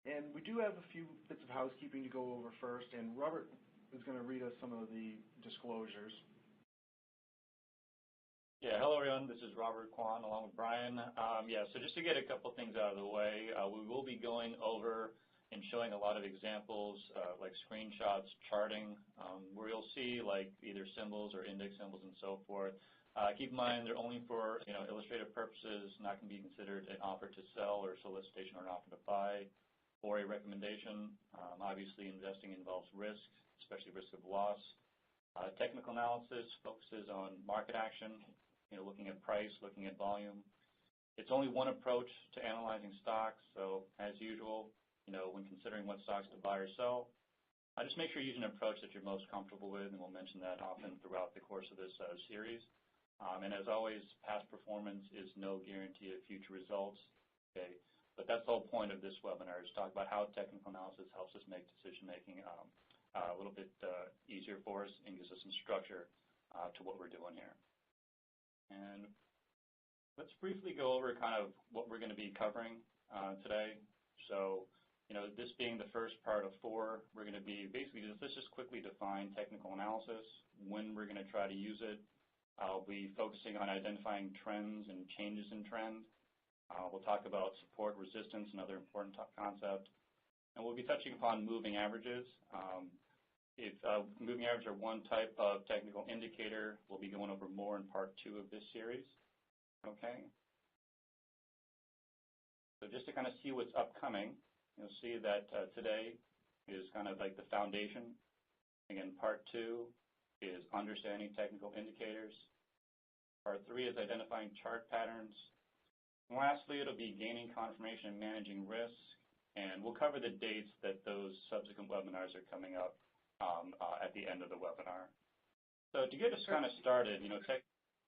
And we do have a few bits of housekeeping to go over first, and Robert is going to read us some of the disclosures. Yeah, hello everyone. This is Robert Kwan along with Brian. So just to get a couple things out of the way, we will be going over and showing a lot of examples like screenshots, charting, where you'll see like either symbols or index symbols and so forth. Keep in mind they're only for illustrative purposes, not going to be considered an offer to sell or solicitation or an offer to buy or a recommendation. Obviously, investing involves risk, especially risk of loss. Technical analysis focuses on market action, looking at price, looking at volume. It's only one approach to analyzing stocks, so as usual, when considering what stocks to buy or sell, just make sure you use an approach that you're most comfortable with, and we'll mention that often throughout the course of this series. And as always, past performance is no guarantee of future results. Okay, but that's the whole point of this webinar, is to talk about how technical analysis helps us make decision-making a little bit easier for us and gives us some structure to what we're doing here. And let's briefly go over kind of what we're going to be covering today. So, this being the first part of 4, we're going to be basically, let's just quickly define technical analysis, when we're going to try to use it. I'll be focusing on identifying trends and changes in trend. We'll talk about support, resistance, and other important concepts. And we'll be touching upon moving averages. If moving averages are one type of technical indicator, we'll be going over more in part 2 of this series. Okay. So just to kind of see what's upcoming, you'll see that today is kind of like the foundation. Again, part 2 is understanding technical indicators. Part 3 is identifying chart patterns. And lastly, it'll be gaining confirmation and managing risk. And we'll cover the dates that those subsequent webinars are coming up at the end of the webinar. So to get us kind of started,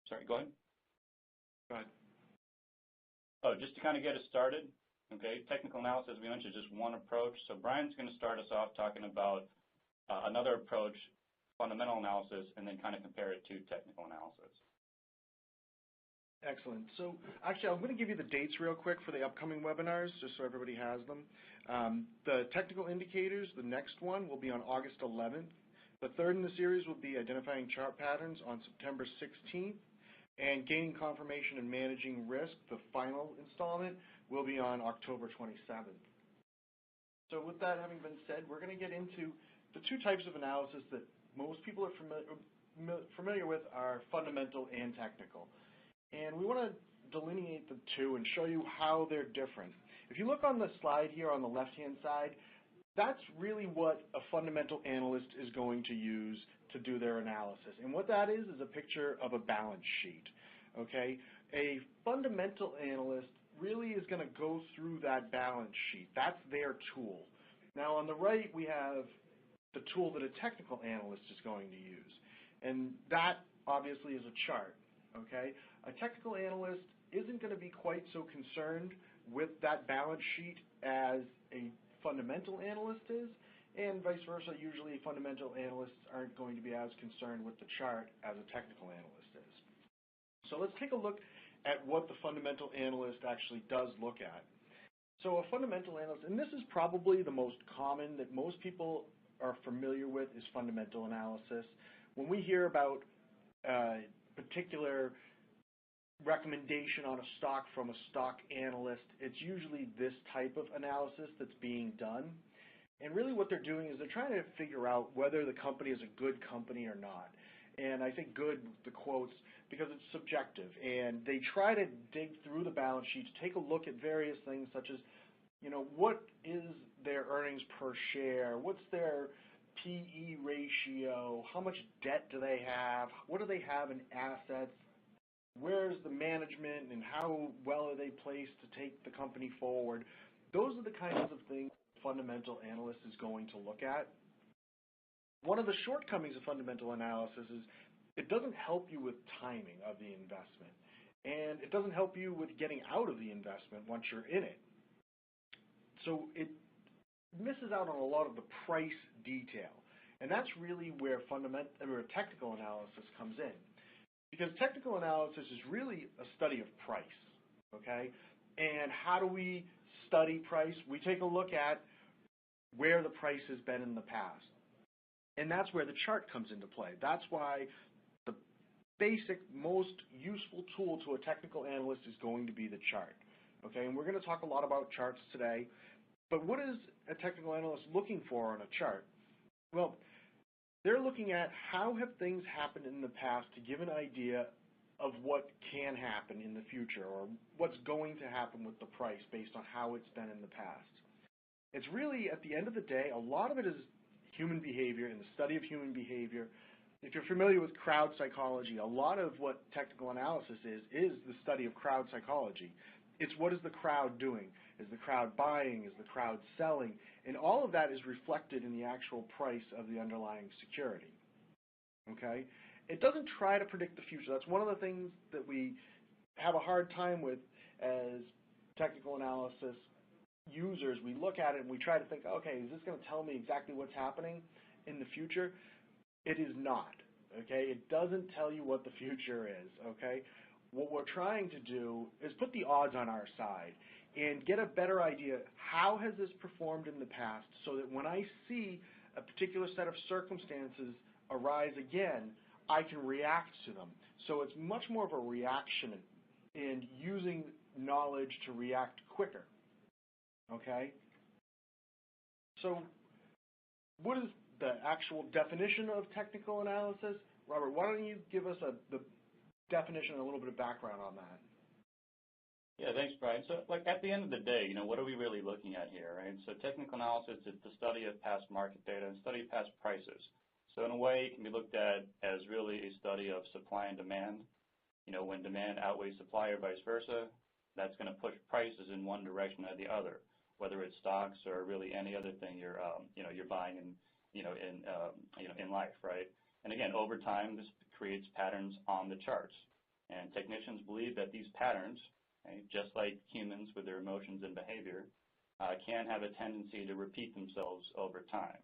sorry, go ahead. Go ahead. Oh, just to kind of get us started, okay, technical analysis, as we mentioned, is just one approach. So Brian's going to start us off talking about another approach, fundamental analysis, and then kind of compare it to technical analysis. Excellent. So actually, I'm going to give you the dates real quick for the upcoming webinars, just so everybody has them. The technical indicators, the next one will be on August 11th. The third in the series will be identifying chart patterns on September 16th. And gaining confirmation and managing risk, the final installment, will be on October 27th. So with that having been said, we're going to get into the 2 types of analysis that most people are familiar with are fundamental and technical. And we want to delineate the 2 and show you how they're different. If you look on the slide here on the left-hand side, that's really what a fundamental analyst is going to use to do their analysis. And what that is a picture of a balance sheet. Okay? A fundamental analyst really is going to go through that balance sheet. That's their tool. Now on the right we have the tool that a technical analyst is going to use. And that obviously is a chart. Okay? A technical analyst isn't going to be quite so concerned with that balance sheet as a fundamental analyst is, and vice versa. Usually fundamental analysts aren't going to be as concerned with the chart as a technical analyst is. So let's take a look at what the fundamental analyst actually does look at. So a fundamental analyst, and this is probably the most common that most people are familiar with, is fundamental analysis. When we hear about particular recommendation on a stock from a stock analyst, it's usually this type of analysis that's being done. And really what they're doing is they're trying to figure out whether the company is a good company or not. And I think good, the quotes, because it's subjective. And they try to dig through the balance sheet to take a look at various things such as, what is their earnings per share? What's their PE ratio? How much debt do they have? What do they have in assets? Where's the management and how well are they placed to take the company forward? Those are the kinds of things a fundamental analyst is going to look at. One of the shortcomings of fundamental analysis is it doesn't help you with timing of the investment. And it doesn't help you with getting out of the investment once you're in it. So it misses out on a lot of the price detail. And that's really where technical analysis comes in. Because technical analysis is really a study of price, okay? And how do we study price, we take a look at where the price has been in the past. And that's where the chart comes into play. That's why the basic, most useful tool to a technical analyst is going to be the chart. Okay, and we're going to talk a lot about charts today. But what is a technical analyst looking for on a chart? Well, they're looking at how have things happened in the past to give an idea of what can happen in the future, or what's going to happen with the price based on how it's been in the past. It's really, at the end of the day, a lot of it is human behavior and the study of human behavior. If you're familiar with crowd psychology, a lot of what technical analysis is the study of crowd psychology. It's what is the crowd doing? Is the crowd buying? Is the crowd selling? And all of that is reflected in the actual price of the underlying security. Okay? It doesn't try to predict the future. That's one of the things that we have a hard time with as technical analysis users. We look at it and we try to think, okay, is this going to tell me exactly what's happening in the future? It is not. Okay? It doesn't tell you what the future is. Okay? What we're trying to do is put the odds on our side and get a better idea, how has this performed in the past, so that when I see a particular set of circumstances arise again, I can react to them. So it's much more of a reaction and using knowledge to react quicker. Okay? So what is the actual definition of technical analysis? Robert, why don't you give us the definition and a little bit of background on that? Yeah, thanks, Brian. So, like, at the end of the day, what are we really looking at here, right? So technical analysis is the study of past market data and study of past prices. So in a way, it can be looked at as really a study of supply and demand. When demand outweighs supply or vice versa, that's going to push prices in one direction or the other, whether it's stocks or really any other thing you're buying in life, right? And again, over time, this creates patterns on the charts. And technicians believe that these patterns, just like humans with their emotions and behavior, can have a tendency to repeat themselves over time.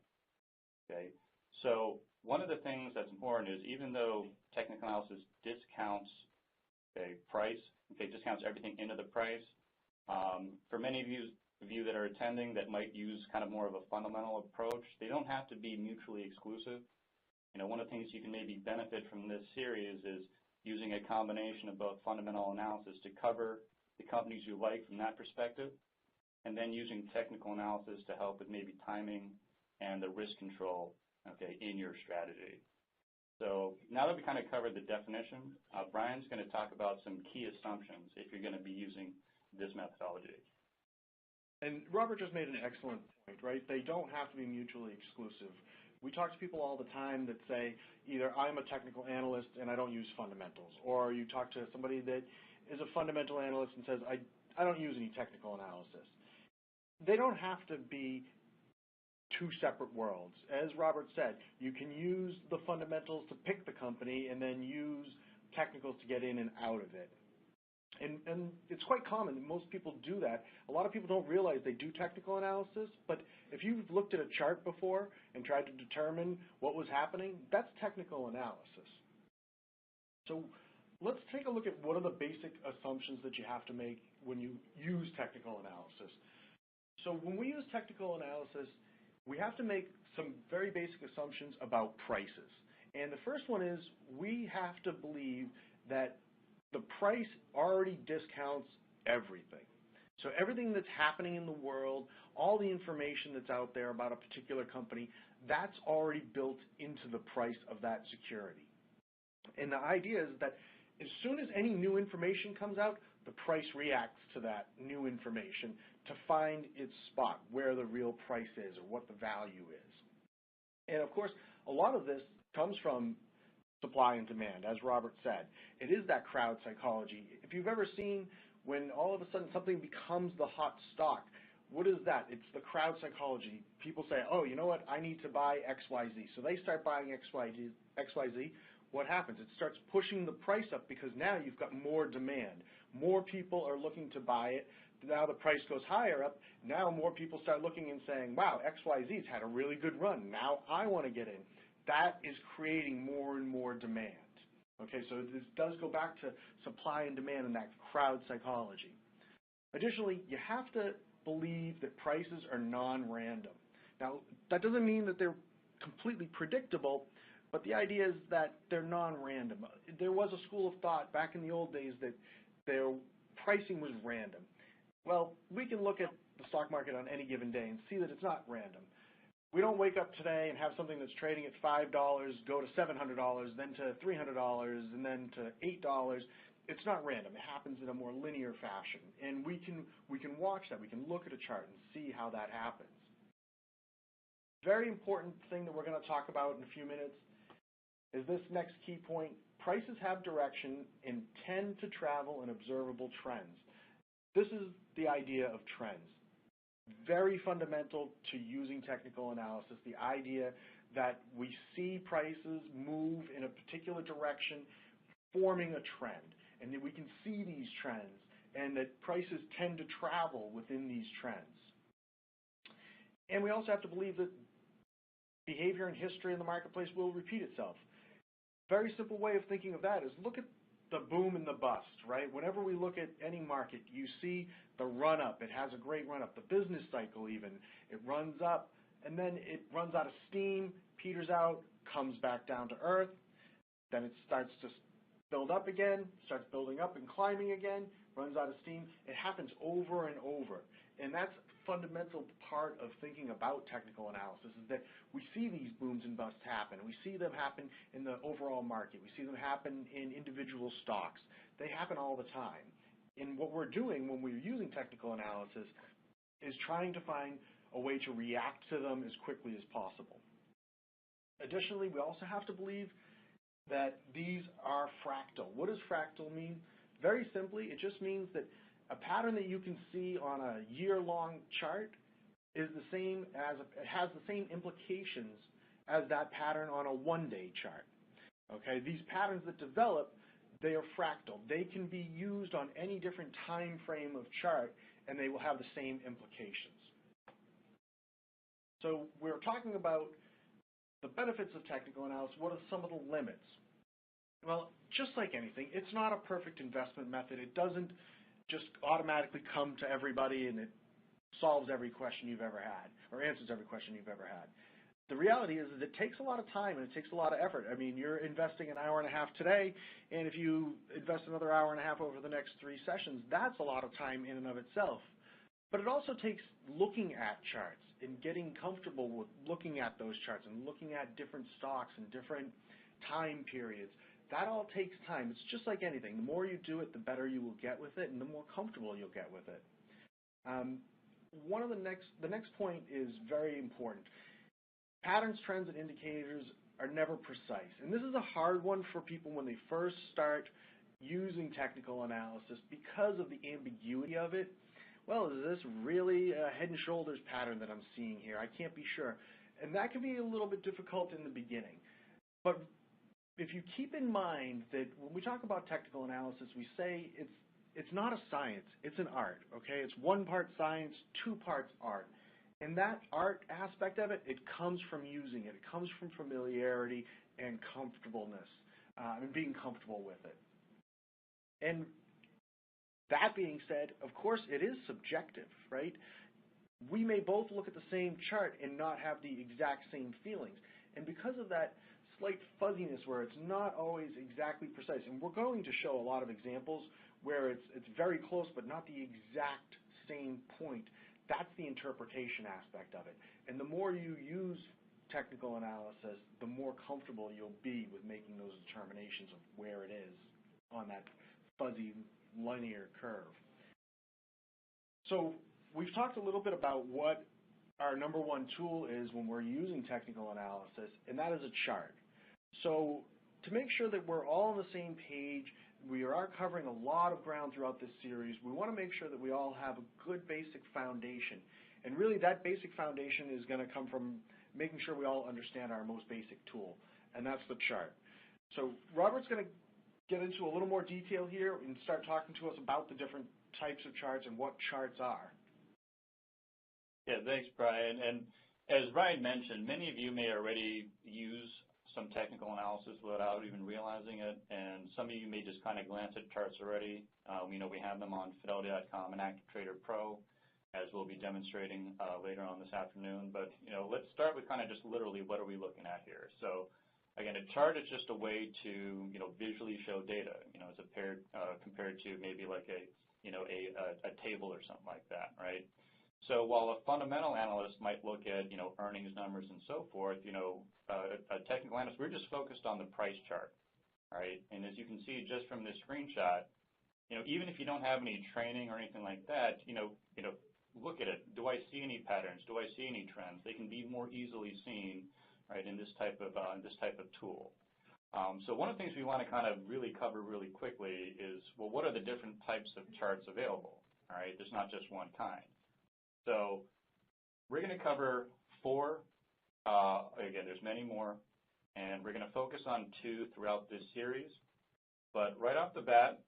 Okay? So one of the things that's important is, even though technical analysis discounts price, discounts everything into the price, for many of you that are attending that might use kind of more of a fundamental approach, they don't have to be mutually exclusive. One of the things you can maybe benefit from this series is using a combination of both fundamental analysis to cover the companies you like from that perspective, and then using technical analysis to help with maybe timing and the risk control, in your strategy. So now that we kind of covered the definition, Brian's going to talk about some key assumptions if you're going to be using this methodology. And Robert just made an excellent point, right? They don't have to be mutually exclusive. We talk to people all the time that say, either I'm a technical analyst and I don't use fundamentals, or you talk to somebody that is a fundamental analyst and says, I don't use any technical analysis. They don't have to be two separate worlds. As Robert said, you can use the fundamentals to pick the company and then use technicals to get in and out of it. And it's quite common. Most people do that. A lot of people don't realize they do technical analysis, but if you've looked at a chart before and tried to determine what was happening, that's technical analysis. So let's take a look at what are the basic assumptions that you have to make when you use technical analysis. So when we use technical analysis, we have to make some very basic assumptions about prices. And the first one is we have to believe that the price already discounts everything. So everything that's happening in the world, all the information that's out there about a particular company, that's already built into the price of that security. And the idea is that as soon as any new information comes out, the price reacts to that new information to find its spot, where the real price is or what the value is. And of course, a lot of this comes from supply and demand, as Robert said. It is that crowd psychology. If you've ever seen when all of a sudden something becomes the hot stock, what is that? It's the crowd psychology. People say, oh, you know what, I need to buy XYZ. So they start buying XYZ. What happens? It starts pushing the price up because now you've got more demand. More people are looking to buy it. Now the price goes higher up. Now more people start looking and saying, wow, XYZ's had a really good run. Now I want to get in. That is creating more and more demand. Okay, so this does go back to supply and demand and that crowd psychology. Additionally, you have to believe that prices are non-random. Now, that doesn't mean that they're completely predictable, but the idea is that they're non-random. There was a school of thought back in the old days that their pricing was random. Well, we can look at the stock market on any given day and see that it's not random. We don't wake up today and have something that's trading at $5 go to $700, then to $300, and then to $8. It's not random. It happens in a more linear fashion, and we can watch that. We can look at a chart and see how that happens. Very important thing that we're going to talk about in a few minutes is this next key point. Prices have direction and tend to travel in observable trends. This is the idea of trends. Very fundamental to using technical analysis, the idea that we see prices move in a particular direction, forming a trend, and that we can see these trends, and that prices tend to travel within these trends. And we also have to believe that behavior and history in the marketplace will repeat itself. Very simple way of thinking of that is look at the boom and the bust, right? Whenever we look at any market, you see the run-up. It has a great run-up. The business cycle even, it runs up, and then it runs out of steam, peters out, comes back down to earth. Then it starts to build up again, starts building up and climbing again, runs out of steam. It happens over and over. And that's a fundamental part of thinking about technical analysis, is that we see these booms and busts happen. We see them happen in the overall market. We see them happen in individual stocks. They happen all the time. And what we're doing when we're using technical analysis is trying to find a way to react to them as quickly as possible. Additionally, we also have to believe that these are fractal. What does fractal mean? Very simply, it just means that a pattern that you can see on a year-long chart is the same as it has the same implications as that pattern on a one-day chart. Okay, these patterns that develop, they are fractal. They can be used on any different time frame of chart, and they will have the same implications. So we're talking about the benefits of technical analysis. What are some of the limits? Well, just like anything, it's not a perfect investment method. It doesn't just automatically come to everybody and it solves every question you've ever had or answers every question you've ever had. The reality is that it takes a lot of time and it takes a lot of effort. I mean, you're investing an hour and a half today, and if you invest another hour and a half over the next 3 sessions, that's a lot of time in and of itself. But it also takes looking at charts and getting comfortable with looking at those charts and looking at different stocks and different time periods. That all takes time. It's just like anything. The more you do it, the better you will get with it, and the more comfortable you'll get with it. The next point is very important. Patterns, trends, and indicators are never precise. And this is a hard one for people when they first start using technical analysis because of the ambiguity of it. Well, is this really a head and shoulders pattern that I'm seeing here? I can't be sure. And that can be a little bit difficult in the beginning. But if you keep in mind that when we talk about technical analysis, we say it's not a science, it's an art, okay? It's 1 part science, 2 parts art. And that art aspect of it, it comes from using it. It comes from familiarity and comfortableness, and being comfortable with it. And that being said, of course, it is subjective, right? We may both look at the same chart and not have the exact same feelings. And because of that slight fuzziness where it's not always exactly precise, and we're going to show a lot of examples where it's very close but not the exact same point, that's the interpretation aspect of it. And the more you use technical analysis, the more comfortable you'll be with making those determinations of where it is on that fuzzy linear curve. So we've talked a little bit about what our number 1 tool is when we're using technical analysis, and that is a chart. So to make sure that we're all on the same page, we are covering a lot of ground throughout this series. We want to make sure that we all have a good basic foundation. And really that basic foundation is going to come from making sure we all understand our most basic tool, and that's the chart. So Robert's going to get into a little more detail here and start talking to us about the different types of charts and what charts are. Yeah, thanks, Brian. And as Brian mentioned, many of you may already use some technical analysis without even realizing it, and some of you may just kind of glance at charts already. We have them on Fidelity.com and Active Trader Pro, as we'll be demonstrating later on this afternoon. But let's start with kind of just literally what are we looking at here. So again, a chart is just a way to visually show data. As compared to maybe like a table or something like that, right? So while a fundamental analyst might look at earnings numbers and so forth, a technical analyst, we're just focused on the price chart, right? And as you can see just from this screenshot, even if you don't have any training or anything like that, look at it. Do I see any patterns? Do I see any trends? They can be more easily seen, right, in this type of tool. So one of the things we want to kind of really cover really quickly is, well, what are the different types of charts available? All right, there's not just one kind. So we're going to cover 4. Again, there's many more, and we're going to focus on 2 throughout this series. But right off the bat,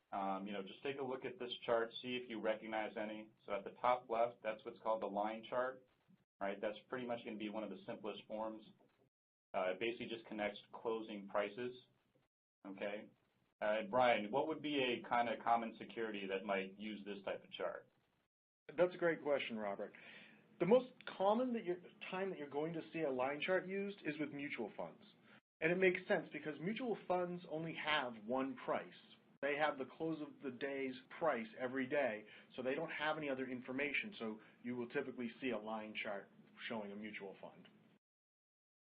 just take a look at this chart, see if you recognize any. So at the top left, that's what's called the line chart, right? That's pretty much going to be one of the simplest forms. It basically just connects closing prices, okay? Brian, what would be a kind of common security that might use this type of chart? That's a great question, Robert. The most common time that you're going to see a line chart used is with mutual funds. And it makes sense because mutual funds only have one price. They have the close of the day's price every day, so they don't have any other information. So you will typically see a line chart showing a mutual fund.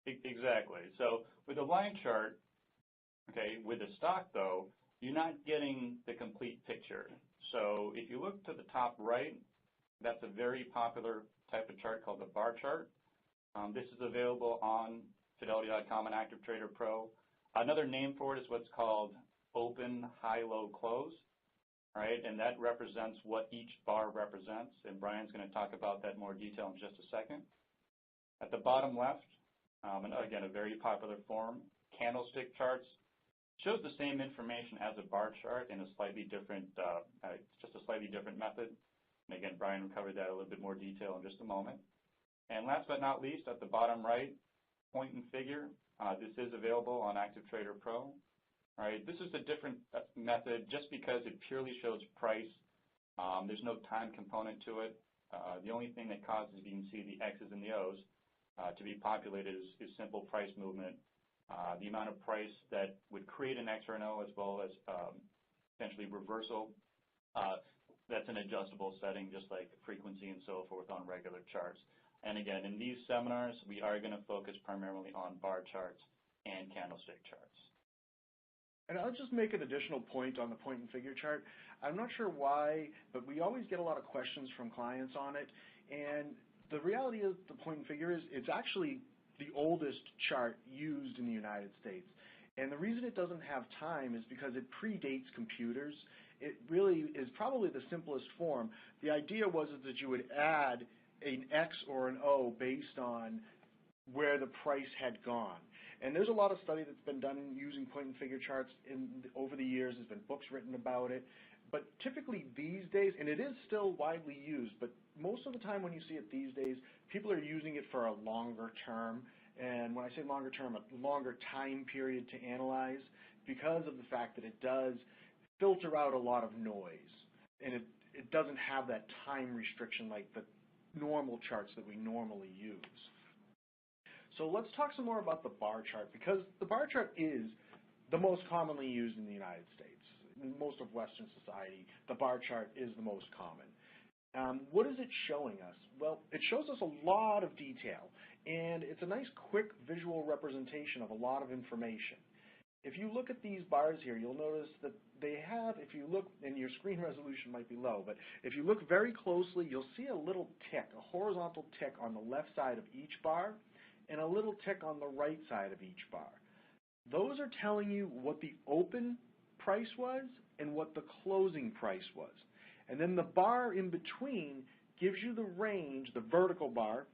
Exactly. So with a line chart, okay, with a stock, though, you're not getting the complete picture. So if you look to the top right, that's a very popular type of chart called the bar chart. This is available on Fidelity.com and Active Trader Pro. Another name for it is what's called open, high, low, close, right? And that represents what each bar represents, and Brian's going to talk about that in more detail in just a second. At the bottom left, and again, a very popular form, candlestick charts, shows the same information as a bar chart in a slightly different, just a slightly different method. And again, Brian will cover that in a little bit more detail in just a moment. And last but not least, at the bottom right, point and figure. This is available on Active Trader Pro. Right? This is a different method just because it purely shows price. There's no time component to it. The only thing that causes, you can see the X's and the O's, to be populated is simple price movement. The amount of price that would create an X or an O, as well as essentially reversal, that's an adjustable setting, just like frequency and so forth on regular charts. And again, in these seminars, we are going to focus primarily on bar charts and candlestick charts. And I'll just make an additional point on the point and figure chart. I'm not sure why, but we always get a lot of questions from clients on it. And the reality is the point and figure is it's actually the oldest chart used in the United States. And the reason it doesn't have time is because it predates computers. It really is probably the simplest form. The idea was that you would add an X or an O based on where the price had gone. And there's a lot of study that's been done using point and figure charts over the years. There's been books written about it. But typically these days, and it is still widely used, but most of the time when you see it these days, people are using it for a longer term. And when I say longer term, a longer time period to analyze, because of the fact that it does filter out a lot of noise. And it doesn't have that time restriction like the normal charts that we normally use. So let's talk some more about the bar chart, because the bar chart is the most commonly used in the United States. In most of Western society, the bar chart is the most common. What is it showing us? Well, it shows us a lot of detail, and it's a nice quick visual representation of a lot of information. If you look at these bars here, you'll notice that they have, if you look, and your screen resolution might be low, but if you look very closely, you'll see a little tick, a horizontal tick on the left side of each bar, and a little tick on the right side of each bar. Those are telling you what the open price was and what the closing price was. And then the bar in between gives you the range, the vertical bar,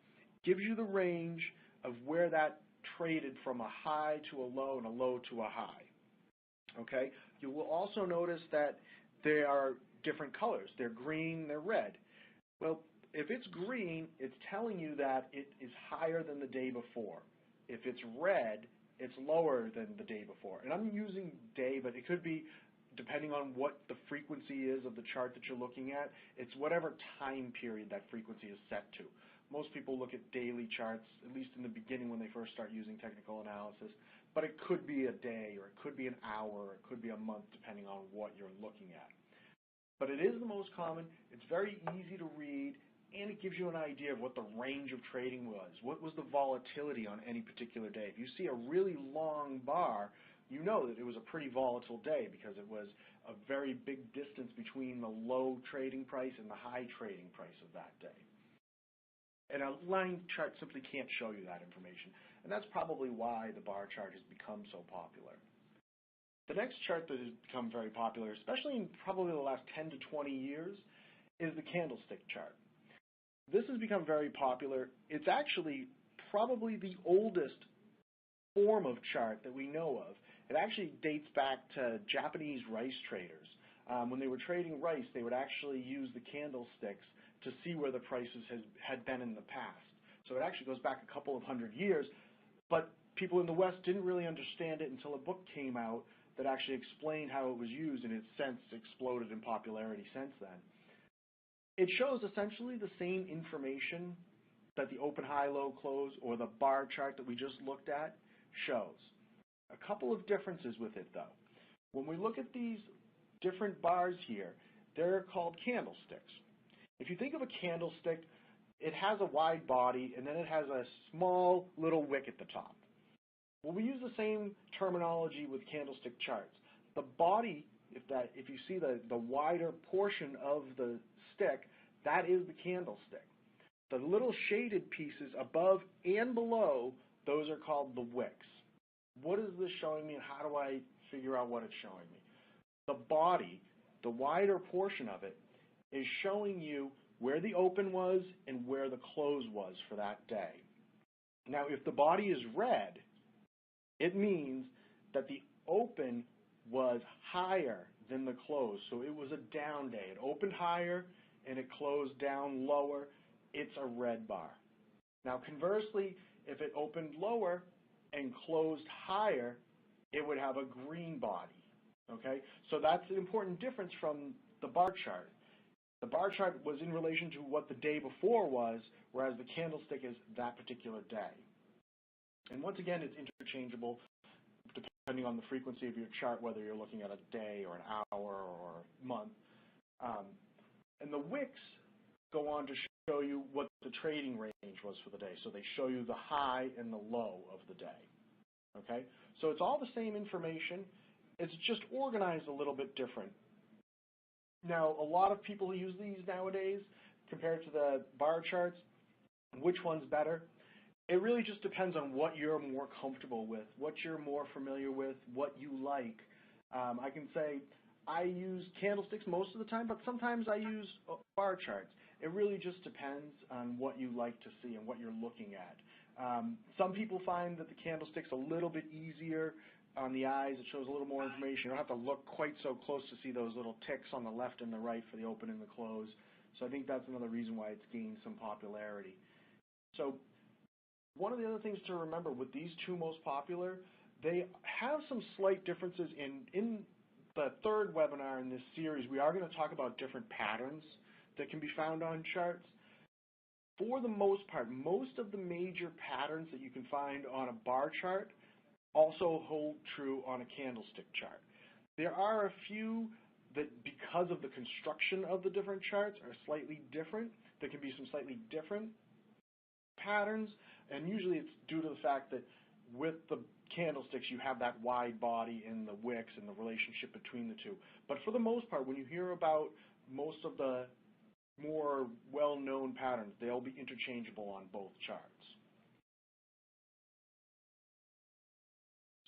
gives you the range of where that traded from a high to a low and a low to a high. Okay? You will also notice that there are different colors. They're green, they're red. Well, if it's green, it's telling you that it is higher than the day before. If it's red, it's lower than the day before. And I'm using day, but it could be depending on what the frequency is of the chart that you're looking at. It's whatever time period that frequency is set to. Most people look at daily charts, at least in the beginning when they first start using technical analysis, but it could be a day, or it could be an hour, or it could be a month, depending on what you're looking at. But it is the most common. It's very easy to read, and it gives you an idea of what the range of trading was. What was the volatility on any particular day? If you see a really long bar, you know that it was a pretty volatile day because it was a very big distance between the low trading price and the high trading price of that day. And a line chart simply can't show you that information, and that's probably why the bar chart has become so popular. The next chart that has become very popular, especially in probably the last 10 to 20 years, is the candlestick chart. This has become very popular. It's actually probably the oldest form of chart that we know of. It actually dates back to Japanese rice traders. When they were trading rice, they would actually use the candlesticks to see where the prices had been in the past. So it actually goes back a couple of hundred years, but people in the West didn't really understand it until a book came out that actually explained how it was used, and it's since exploded in popularity since then. It shows essentially the same information that the open, high, low, close, or the bar chart that we just looked at shows. A couple of differences with it, though. When we look at these different bars here, they're called candlesticks. If you think of a candlestick, it has a wide body, and then it has a small little wick at the top. Well, we use the same terminology with candlestick charts. The body, if you see the wider portion of the stick, that is the candlestick. The little shaded pieces above and below, those are called the wicks. What is this showing me, and how do I figure out what it's showing me? The body, the wider portion of it, is showing you where the open was and where the close was for that day. Now, if the body is red, it means that the open was higher than the close, so it was a down day. It opened higher and it closed down lower. It's a red bar. Now, conversely, if it opened lower and closed higher, it would have a green body. Okay, so that's an important difference from the bar chart. The bar chart was in relation to what the day before was, whereas the candlestick is that particular day. And once again, it's interchangeable depending on the frequency of your chart, whether you're looking at a day or an hour or a month. And the wicks go on to show you what the trading range was for the day. So they show you the high and the low of the day. Okay, so it's all the same information. It's just organized a little bit different. Now, a lot of people use these nowadays compared to the bar charts. Which one's better? It really just depends on what you're more comfortable with, what you're more familiar with, what you like. I can say I use candlesticks most of the time, but sometimes I use bar charts. It really just depends on what you like to see and what you're looking at. Some people find that the candlestick's a little bit easier on the eyes. It shows a little more information. You don't have to look quite so close to see those little ticks on the left and the right for the open and the close. So I think that's another reason why it's gained some popularity. So one of the other things to remember with these two most popular, they have some slight differences. In the third webinar in this series, we are going to talk about different patterns that can be found on charts. For the most part, most of the major patterns that you can find on a bar chart also hold true on a candlestick chart. There are a few that, because of the construction of the different charts, are slightly different. There can be some slightly different patterns, and usually it's due to the fact that with the candlesticks you have that wide body in the wicks and the relationship between the two. But for the most part, when you hear about most of the more well-known patterns, they'll be interchangeable on both charts.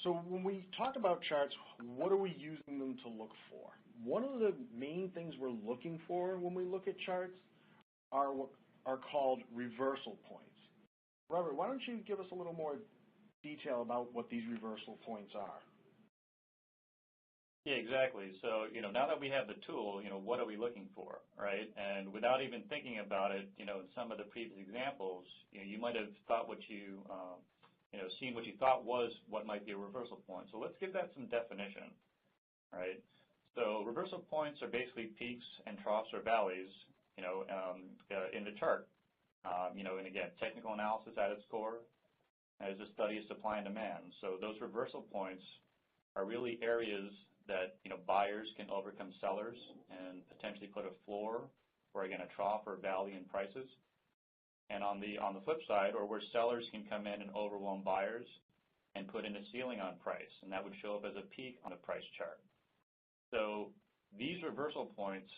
So when we talk about charts, what are we using them to look for? One of the main things we're looking for when we look at charts are what are called reversal points. Robert, why don't you give us a little more detail about what these reversal points are? Yeah, exactly. So, now that we have the tool, what are we looking for, right? And without even thinking about it, in some of the previous examples, you might have thought what you seeing what you thought was what might be a reversal point. So let's give that some definition, right? So reversal points are basically peaks and troughs or valleys, in the chart. And again, technical analysis at its core is a study of supply and demand. So those reversal points are really areas that buyers can overcome sellers and potentially put a floor or again a trough or valley in prices. And on the flip side, or where sellers can come in and overwhelm buyers and put in a ceiling on price, and that would show up as a peak on a price chart. So these reversal points,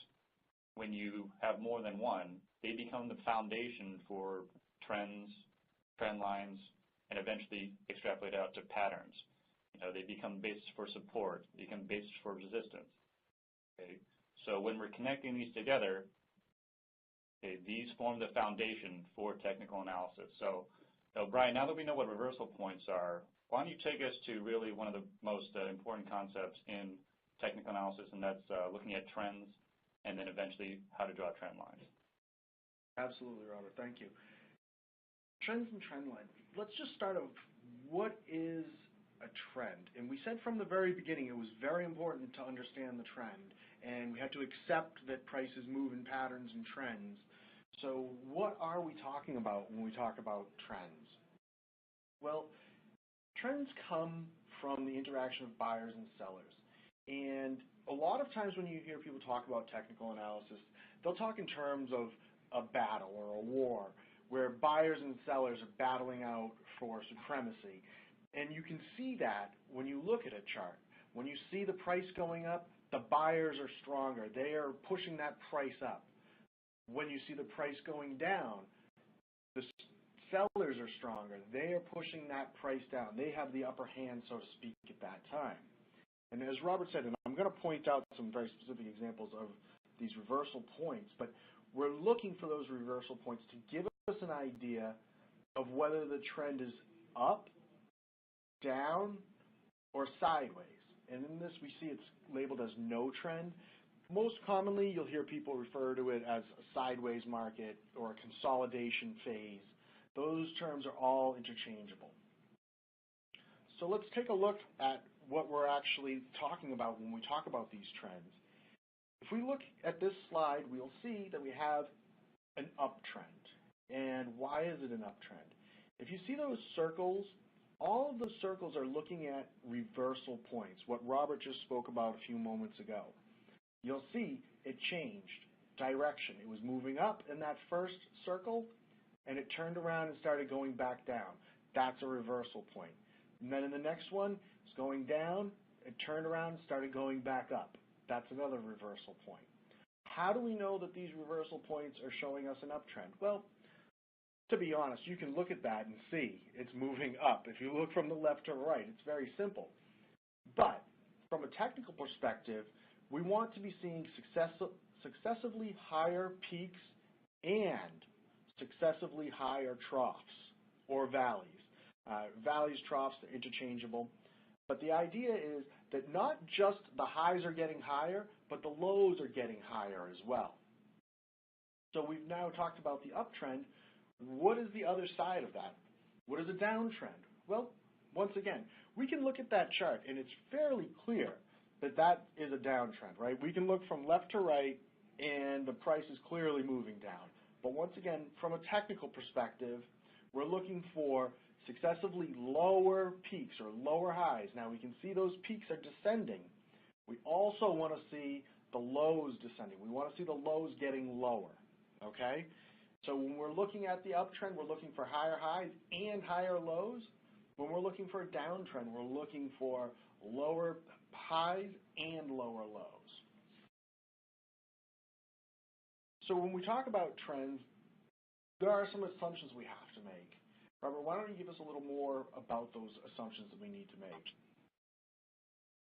when you have more than one, they become the foundation for trends, trend lines, and eventually extrapolate out to patterns. They become basis for support, they become basis for resistance. Okay? So when we're connecting these together, these form the foundation for technical analysis. So, Brian, now that we know what reversal points are, why don't you take us to really one of the most important concepts in technical analysis, and that's looking at trends and then eventually how to draw trend lines. Absolutely, Robert. Thank you. Trends and trend lines. Let's just start off. What is a trend? And we said from the very beginning it was very important to understand the trend, and we had to accept that prices move in patterns and trends. So what are we talking about when we talk about trends? Well, trends come from the interaction of buyers and sellers. And a lot of times when you hear people talk about technical analysis, they'll talk in terms of a battle or a war where buyers and sellers are battling out for supremacy. And you can see that when you look at a chart. When you see the price going up, the buyers are stronger. They are pushing that price up. When you see the price going down, the sellers are stronger. They are pushing that price down. They have the upper hand, so to speak, at that time. And as Robert said, and I'm going to point out some very specific examples of these reversal points, but we're looking for those reversal points to give us an idea of whether the trend is up, down, or sideways. And in this, we see it's labeled as no trend. Most commonly, you'll hear people refer to it as a sideways market or a consolidation phase. Those terms are all interchangeable. So let's take a look at what we're actually talking about when we talk about these trends. If we look at this slide, we'll see that we have an uptrend. And why is it an uptrend? If you see those circles, all of the circles are looking at reversal points, what Robert just spoke about a few moments ago. You'll see it changed direction. It was moving up in that first circle, and it turned around and started going back down. That's a reversal point. And then in the next one, it's going down, it turned around and started going back up. That's another reversal point. How do we know that these reversal points are showing us an uptrend? Well, to be honest, you can look at that and see it's moving up. If you look from the left to right, it's very simple. But from a technical perspective, we want to be seeing successively higher peaks and successively higher troughs or valleys. Valleys, troughs, they're interchangeable. But the idea is that not just the highs are getting higher, but the lows are getting higher as well. So we've now talked about the uptrend. What is the other side of that? What is a downtrend? Well, once again, we can look at that chart, and it's fairly clear that that is a downtrend, right? We can look from left to right, and the price is clearly moving down. But once again, from a technical perspective, we're looking for successively lower peaks or lower highs. Now, we can see those peaks are descending. We also want to see the lows descending. We want to see the lows getting lower, okay? So when we're looking at the uptrend, we're looking for higher highs and higher lows. When we're looking for a downtrend, we're looking for lower highs and lower lows. So when we talk about trends, there are some assumptions we have to make. Robert, why don't you give us a little more about those assumptions that we need to make?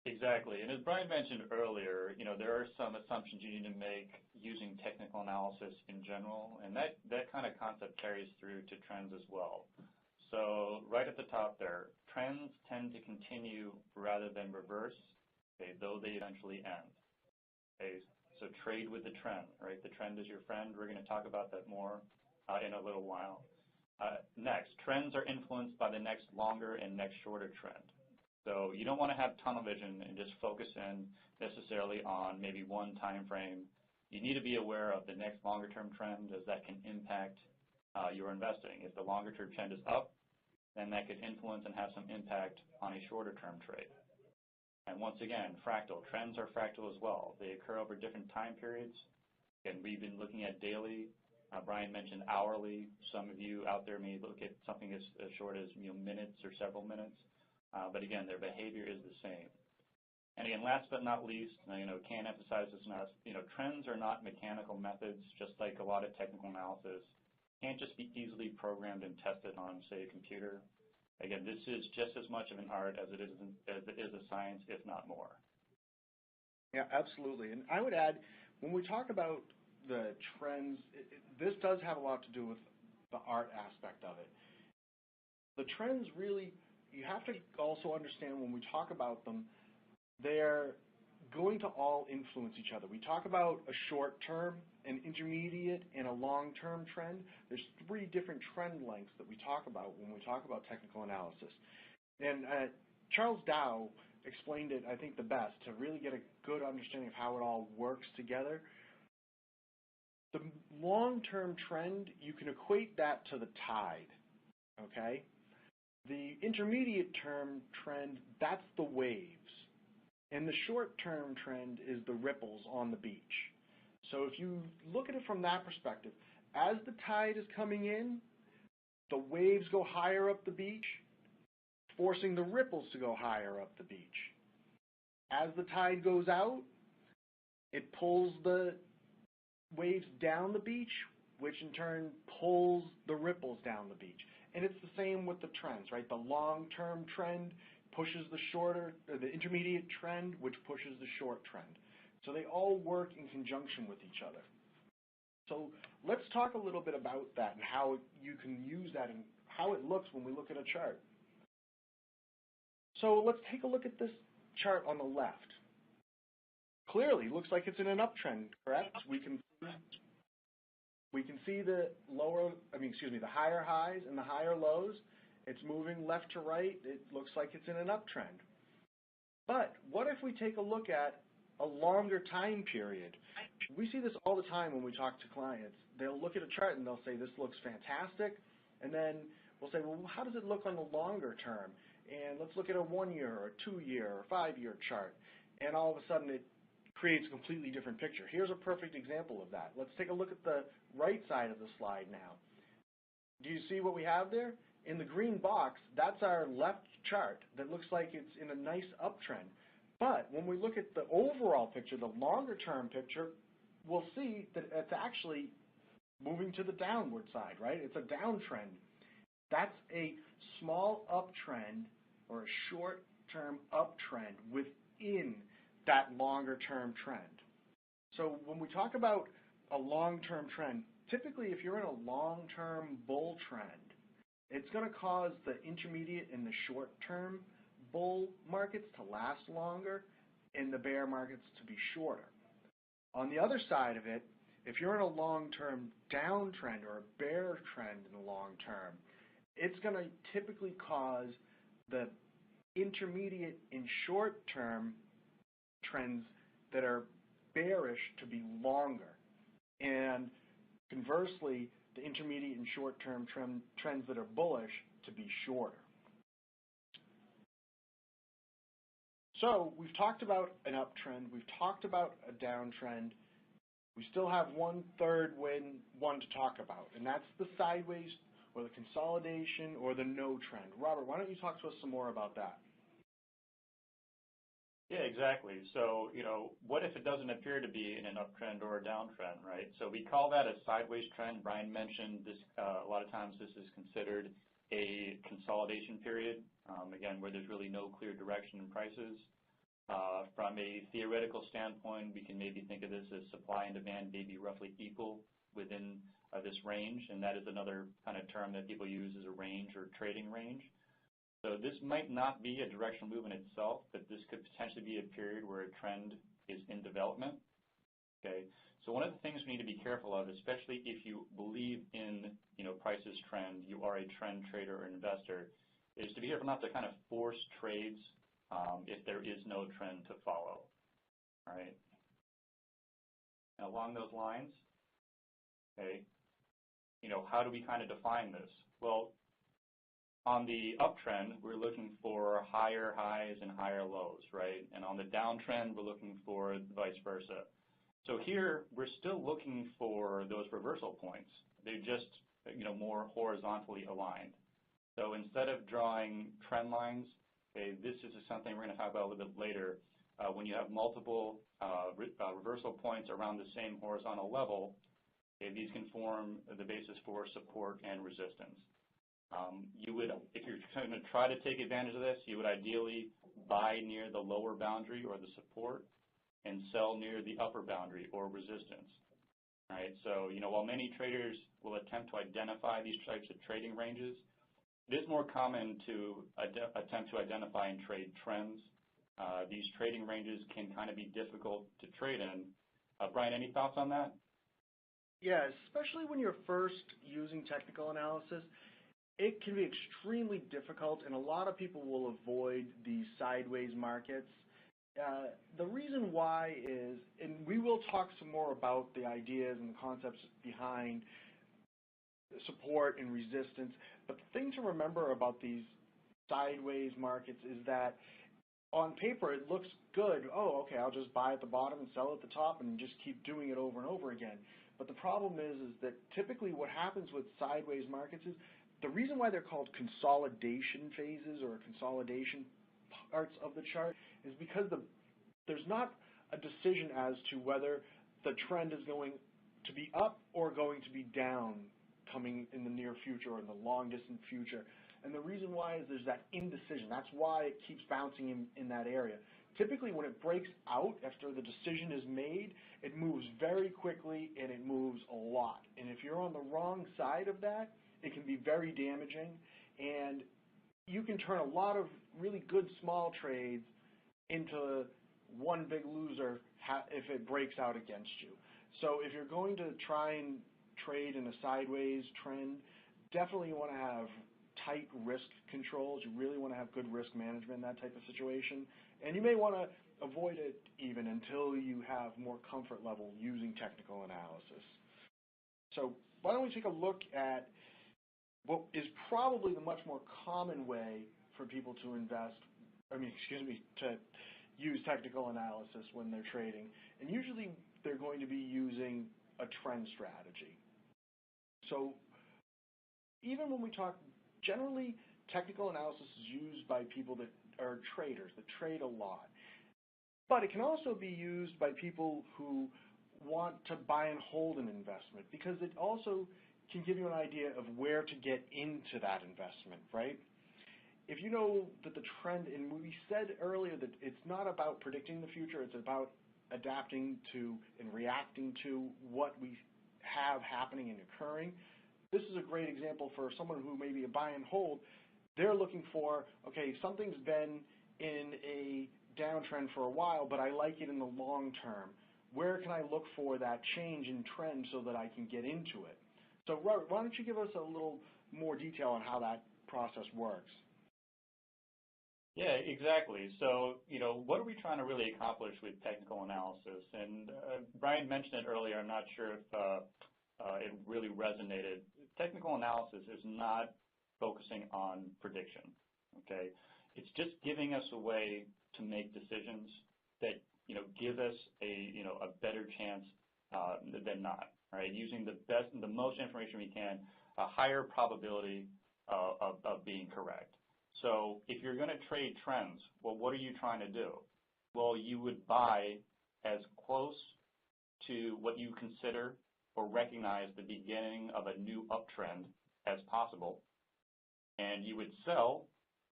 Exactly. And as Brian mentioned earlier, there are some assumptions you need to make using technical analysis in general, and that kind of concept carries through to trends as well. So right at the top there, trends tend to continue rather than reverse, okay, though they eventually end. Okay, so trade with the trend, right? The trend is your friend. We're going to talk about that more in a little while. Next, trends are influenced by the next longer and next shorter trend. So you don't want to have tunnel vision and just focus in necessarily on maybe one time frame. You need to be aware of the next longer term trend, as that can impact your investing. If the longer term trend is up, then that could influence and have some impact on a shorter term trade. And once again, fractal. Trends are fractal as well. They occur over different time periods. Again, we've been looking at daily. Brian mentioned hourly. Some of you out there may look at something as short as minutes or several minutes. But again, their behavior is the same. And again, last but not least, can't emphasize this enough, trends are not mechanical methods, just like a lot of technical analysis. Can't just be easily programmed and tested on, say, a computer. Again, this is just as much of an art as it is a science, if not more. Yeah, absolutely. And I would add, when we talk about the trends, this does have a lot to do with the art aspect of it. The trends really, you have to also understand when we talk about them, they're going to all influence each other. We talk about a short-term, an intermediate, and a long-term trend. There's 3 different trend lengths that we talk about when we talk about technical analysis. And Charles Dow explained it, I think, the best to really get a good understanding of how it all works together. The long-term trend, you can equate that to the tide, okay? The intermediate term trend, that's the waves. And the short-term trend is the ripples on the beach. So if you look at it from that perspective, as the tide is coming in, the waves go higher up the beach, forcing the ripples to go higher up the beach. As the tide goes out, it pulls the waves down the beach, which in turn pulls the ripples down the beach. And it's the same with the trends, right? The long-term trend pushes the intermediate trend, which pushes the short trend. So they all work in conjunction with each other. So let's talk a little bit about that and how you can use that and how it looks when we look at a chart. So let's take a look at this chart on the left. Clearly, it looks like it's in an uptrend, correct? We can see the higher highs and the higher lows. It's moving left to right. It looks like it's in an uptrend. But what if we take a look at a longer time period? We see this all the time when we talk to clients. They'll look at a chart and they'll say, this looks fantastic. And then we'll say, well, how does it look on the longer term? And let's look at a 1-year or 2-year or 5-year chart. And all of a sudden it creates a completely different picture. Here's a perfect example of that. Let's take a look at the right side of the slide now. Do you see what we have there? In the green box, that's our left chart that looks like it's in a nice uptrend. But when we look at the overall picture, the longer term picture, we'll see that it's actually moving to the downward side, right? It's a downtrend. That's a small uptrend or a short-term uptrend within that longer-term trend. So when we talk about a long-term trend, typically if you're in a long-term bull trend, it's going to cause the intermediate and the short-term bull markets to last longer and the bear markets to be shorter. On the other side of it, if you're in a long-term downtrend or a bear trend in the long term, it's going to typically cause the intermediate and short-term trends that are bearish to be longer. And conversely, the intermediate and short-term trends that are bullish to be shorter. So we've talked about an uptrend. We've talked about a downtrend. We still have one to talk about, and that's the sideways or the consolidation or the no trend. Robert, why don't you talk to us some more about that? Yeah, exactly. So, what if it doesn't appear to be in an uptrend or a downtrend, right? So we call that a sideways trend. Brian mentioned this, a lot of times this is considered a consolidation period, again, where there's really no clear direction in prices. From a theoretical standpoint, we can maybe think of this as supply and demand may be roughly equal within this range, and that is another kind of term that people use as a range or trading range. So this might not be a directional movement itself, but this could potentially be a period where a trend is in development. Okay, so one of the things we need to be careful of, especially if you believe in prices trend, you are a trend trader or investor, is to be able not to kind of force trades if there is no trend to follow. All right. And along those lines, okay, how do we kind of define this? Well, on the uptrend, we're looking for higher highs and higher lows, right? And on the downtrend, we're looking for vice versa. So here, we're still looking for those reversal points. They're just, more horizontally aligned. So instead of drawing trend lines, okay, this is something we're going to talk about a little bit later. When you have multiple reversal points around the same horizontal level, okay, these can form the basis for support and resistance. You would, if you're going to try to take advantage of this, you would ideally buy near the lower boundary or the support and sell near the upper boundary or resistance. All right, so while many traders will attempt to identify these types of trading ranges, it is more common to attempt to identify and trade trends. These trading ranges can kind of be difficult to trade in. Brian, any thoughts on that? Yeah, especially when you're first using technical analysis, it can be extremely difficult, and a lot of people will avoid these sideways markets. The reason why is, and we will talk some more about the ideas and the concepts behind support and resistance, but the thing to remember about these sideways markets is that on paper it looks good. Oh, okay, I'll just buy at the bottom and sell at the top and just keep doing it over and over again. But the problem is that typically what happens with sideways markets is the reason why they're called consolidation phases or consolidation parts of the chart is because there's not a decision as to whether the trend is going to be up or going to be down coming in the near future or in the long distant future. And the reason why is there's that indecision. That's why it keeps bouncing in that area. Typically when it breaks out after the decision is made, it moves very quickly and it moves a lot. And if you're on the wrong side of that, it can be very damaging, and you can turn a lot of really good small trades into one big loser if it breaks out against you. So if you're going to try and trade in a sideways trend, definitely you want to have tight risk controls. You really want to have good risk management in that type of situation. And you may want to avoid it even until you have more comfort level using technical analysis. So why don't we take a look at what is probably the much more common way for people to to use technical analysis when they're trading. And usually they're going to be using a trend strategy. So even when we talk, generally technical analysis is used by people that are traders, that trade a lot. But it can also be used by people who want to buy and hold an investment, because it also can give you an idea of where to get into that investment, right? If you know that the trend, and we said earlier that it's not about predicting the future, it's about adapting to and reacting to what we have happening and occurring. This is a great example for someone who may be a buy and hold. They're looking for, okay, something's been in a downtrend for a while, but I like it in the long term. Where can I look for that change in trend so that I can get into it? So Robert, why don't you give us a little more detail on how that process works? Yeah, exactly. So, what are we trying to really accomplish with technical analysis? And Brian mentioned it earlier. I'm not sure if it really resonated. Technical analysis is not focusing on prediction, okay? It's just giving us a way to make decisions that, give us a better chance than not, right? Using the most information we can, a higher probability of being correct. So if you're going to trade trends, well, what are you trying to do? Well, you would buy as close to what you consider or recognize the beginning of a new uptrend as possible, and you would sell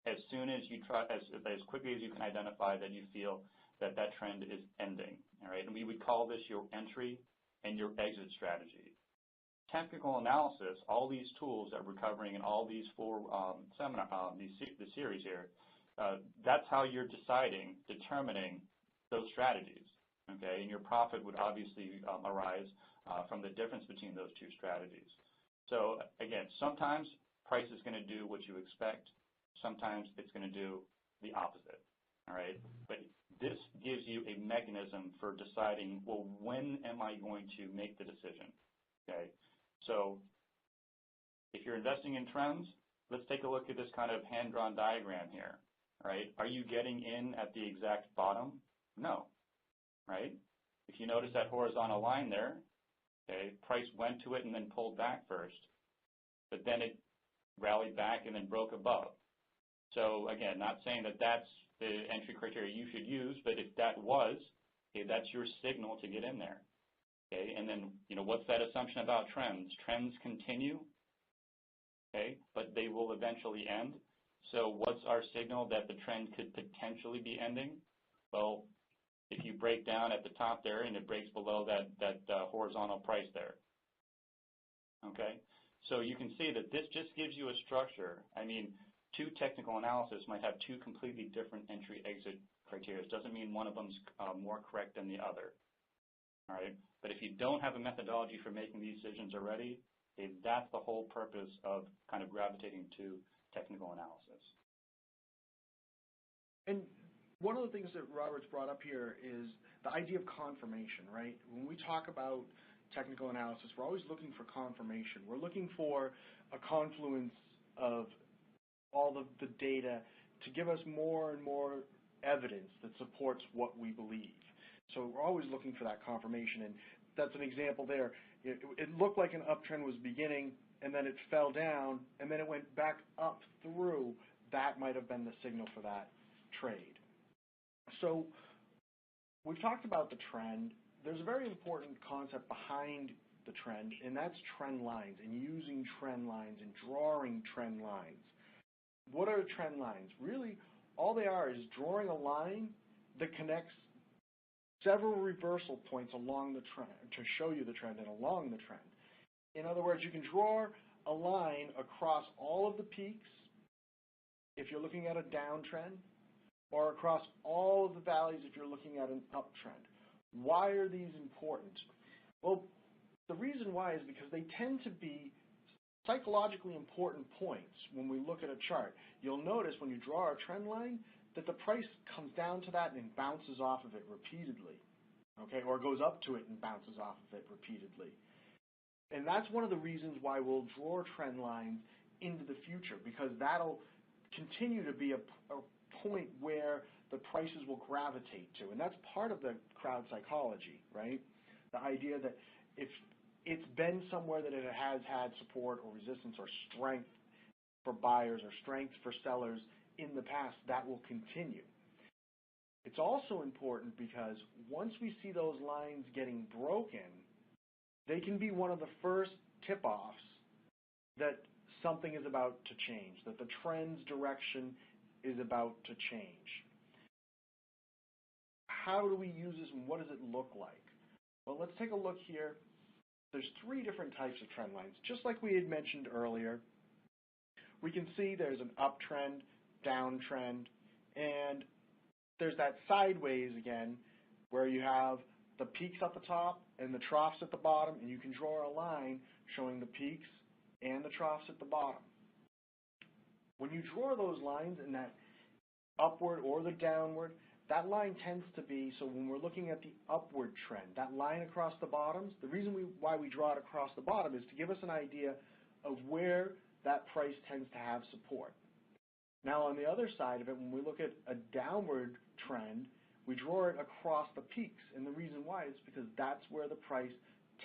as soon as you try, as quickly as you can identify that you feel that trend is ending. All right, and we would call this your entry and your exit strategy. Technical analysis, all these tools that we're covering in all these four the series here, that's how you're determining those strategies. Okay, and your profit would obviously arise from the difference between those two strategies. So again, sometimes price is going to do what you expect. Sometimes it's going to do the opposite, all right? But this gives you a mechanism for deciding, well, when am I going to make the decision, okay? So if you're investing in trends, let's take a look at this kind of hand-drawn diagram here, right? Are you getting in at the exact bottom? No, right? If you notice that horizontal line there, okay, price went to it and then pulled back first, but then it rallied back and then broke above. So again, not saying that that's the entry criteria you should use, but if that was, okay, that's your signal to get in there. Okay, and then, what's that assumption about trends? Trends continue, okay, but they will eventually end. So what's our signal that the trend could potentially be ending? Well, if you break down at the top there and it breaks below that horizontal price there, okay? So you can see that this just gives you a structure. I mean, two technical analysis might have two completely different entry-exit criteria. It doesn't mean one of them's more correct than the other, all right? But if you don't have a methodology for making these decisions already, that's the whole purpose of kind of gravitating to technical analysis. And one of the things that Robert's brought up here is the idea of confirmation, right? When we talk about technical analysis, we're always looking for confirmation. We're looking for a confluence of all of the data to give us more and more evidence that supports what we believe. So we're always looking for that confirmation, and that's an example there. It looked like an uptrend was beginning, and then it fell down, and then it went back up through. That might have been the signal for that trade. So we've talked about the trend. There's a very important concept behind the trend, and that's trend lines and using trend lines and drawing trend lines. What are trend lines? Really, all they are is drawing a line that connects several reversal points along the trend to show you the trend and along the trend. In other words, you can draw a line across all of the peaks if you're looking at a downtrend, or across all of the valleys if you're looking at an uptrend. Why are these important? Well, the reason why is because they tend to be psychologically important points when we look at a chart. You'll notice when you draw a trend line that the price comes down to that and bounces off of it repeatedly, okay, or goes up to it and bounces off of it repeatedly. And that's one of the reasons why we'll draw trend lines into the future, because that'll continue to be a point where the prices will gravitate to. And that's part of the crowd psychology, right? The idea that if it's been somewhere that it has had support or resistance or strength for buyers or strength for sellers in the past, that will continue. It's also important because once we see those lines getting broken, they can be one of the first tip-offs that something is about to change, that the trend's direction is about to change. How do we use this and what does it look like? Well, let's take a look here. There's three different types of trend lines. Just like we had mentioned earlier, we can see there's an uptrend, downtrend, and there's that sideways again where you have the peaks at the top and the troughs at the bottom, and you can draw a line showing the peaks and the troughs at the bottom. When you draw those lines in that upward or the downward, that line tends to be, so when we're looking at the upward trend, that line across the bottoms, the reason why we draw it across the bottom is to give us an idea of where that price tends to have support. Now on the other side of it, when we look at a downward trend, we draw it across the peaks, and the reason why is because that's where the price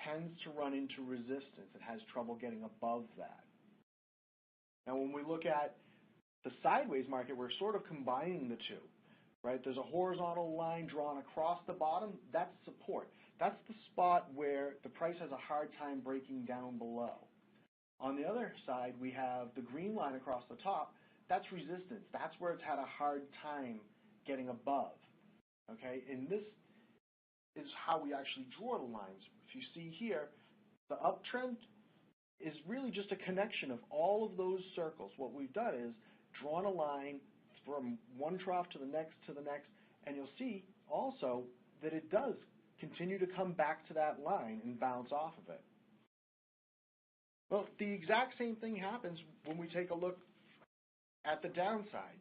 tends to run into resistance. It has trouble getting above that. Now when we look at the sideways market, we're sort of combining the two, right? There's a horizontal line drawn across the bottom. That's support. That's the spot where the price has a hard time breaking down below. On the other side, we have the green line across the top. That's resistance. That's where it's had a hard time getting above, okay? And this is how we actually draw the lines. If you see here, the uptrend is really just a connection of all of those circles. What we've done is drawn a line from one trough to the next, and you'll see also that it does continue to come back to that line and bounce off of it. Well, the exact same thing happens when we take a look at the downside.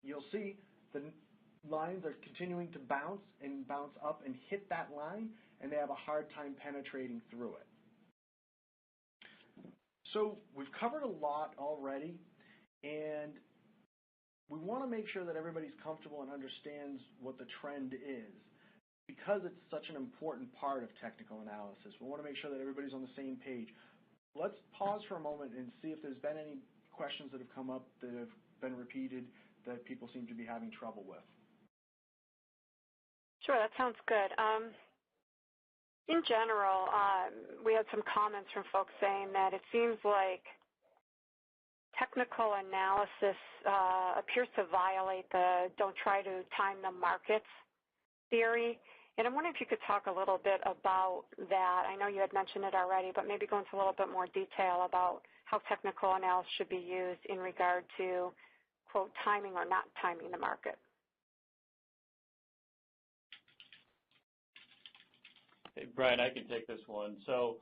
You'll see the lines are continuing to bounce up and hit that line, and they have a hard time penetrating through it. So we've covered a lot already, and we want to make sure that everybody's comfortable and understands what the trend is. Because it's such an important part of technical analysis, we want to make sure that everybody's on the same page. Let's pause for a moment and see if there's been any questions that have come up that have been repeated that people seem to be having trouble with. Sure, that sounds good. In general, we had some comments from folks saying that it seems like technical analysis appears to violate the don't try to time the markets theory. And I'm wondering if you could talk a little bit about that. I know you had mentioned it already, but maybe go into a little bit more detail about how technical analysis should be used in regard to, quote, timing or not timing the market. Hey, Brian, I can take this one. So,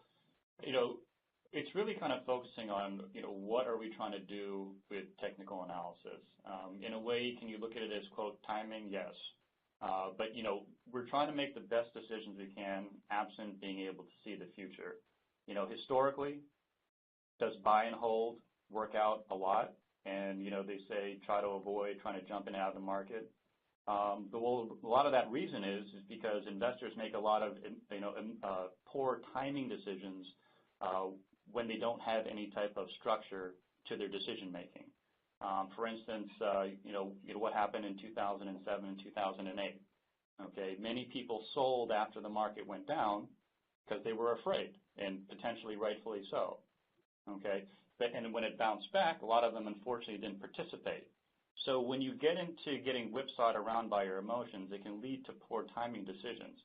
it's really kind of focusing on, what are we trying to do with technical analysis? In a way, can you look at it as, quote, timing? Yes. But, we're trying to make the best decisions we can absent being able to see the future. Historically, does buy and hold work out a lot? And, they say try to avoid trying to jump in and out of the market. A lot of that reason is because investors make a lot of, poor timing decisions when they don't have any type of structure to their decision making. For instance, what happened in 2007 and 2008. Okay, many people sold after the market went down because they were afraid, and potentially rightfully so. Okay, and when it bounced back, a lot of them unfortunately didn't participate. So when you get into getting whipsawed around by your emotions, it can lead to poor timing decisions.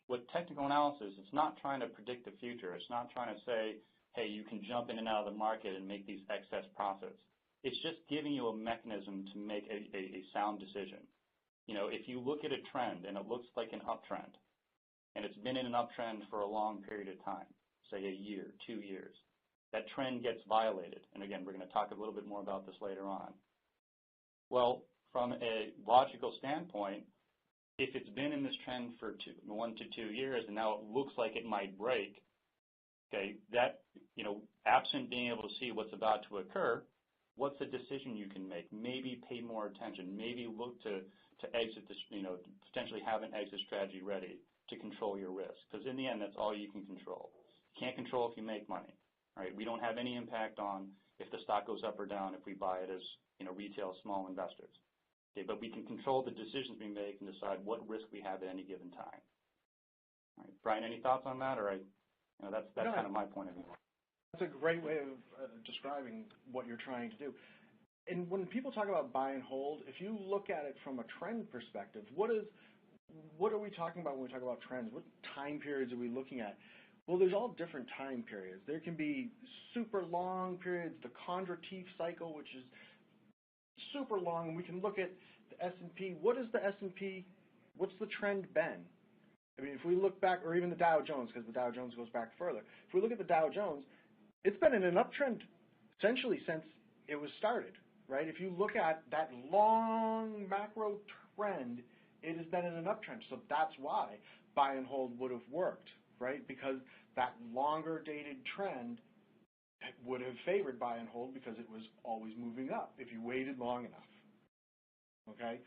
With technical analysis, it's not trying to predict the future. It's not trying to say, hey, you can jump in and out of the market and make these excess profits. It's just giving you a mechanism to make a sound decision. If you look at a trend and it looks like an uptrend, and it's been in an uptrend for a long period of time, say a year, 2 years, that trend gets violated. And again, we're going to talk a little bit more about this later on. Well, from a logical standpoint, if it's been in this trend for 1 to 2 years and now it looks like it might break, okay, that, absent being able to see what's about to occur, what's the decision you can make? Maybe pay more attention. Maybe look to exit this, potentially have an exit strategy ready to control your risk. Because in the end, that's all you can control. You can't control if you make money, right? We don't have any impact on if the stock goes up or down if we buy it as, retail small investors. Okay, but we can control the decisions we make and decide what risk we have at any given time. All right, Brian, any thoughts on that? Or that's kind of my point of view. That's a great way of describing what you're trying to do. And when people talk about buy and hold, if you look at it from a trend perspective, what are we talking about when we talk about trends? What time periods are we looking at? Well, there's all different time periods. There can be super long periods, the Kondratiev cycle, which is super long, and we can look at the S&P. What is the S&P? What's the trend been? I mean, if we look back, or even the Dow Jones, because the Dow Jones goes back further. If we look at the Dow Jones, it's been in an uptrend essentially since it was started, right? If you look at that long macro trend, it has been in an uptrend. So that's why buy and hold would have worked, right? Because that longer dated trend would have favored buy and hold because it was always moving up if you waited long enough, okay?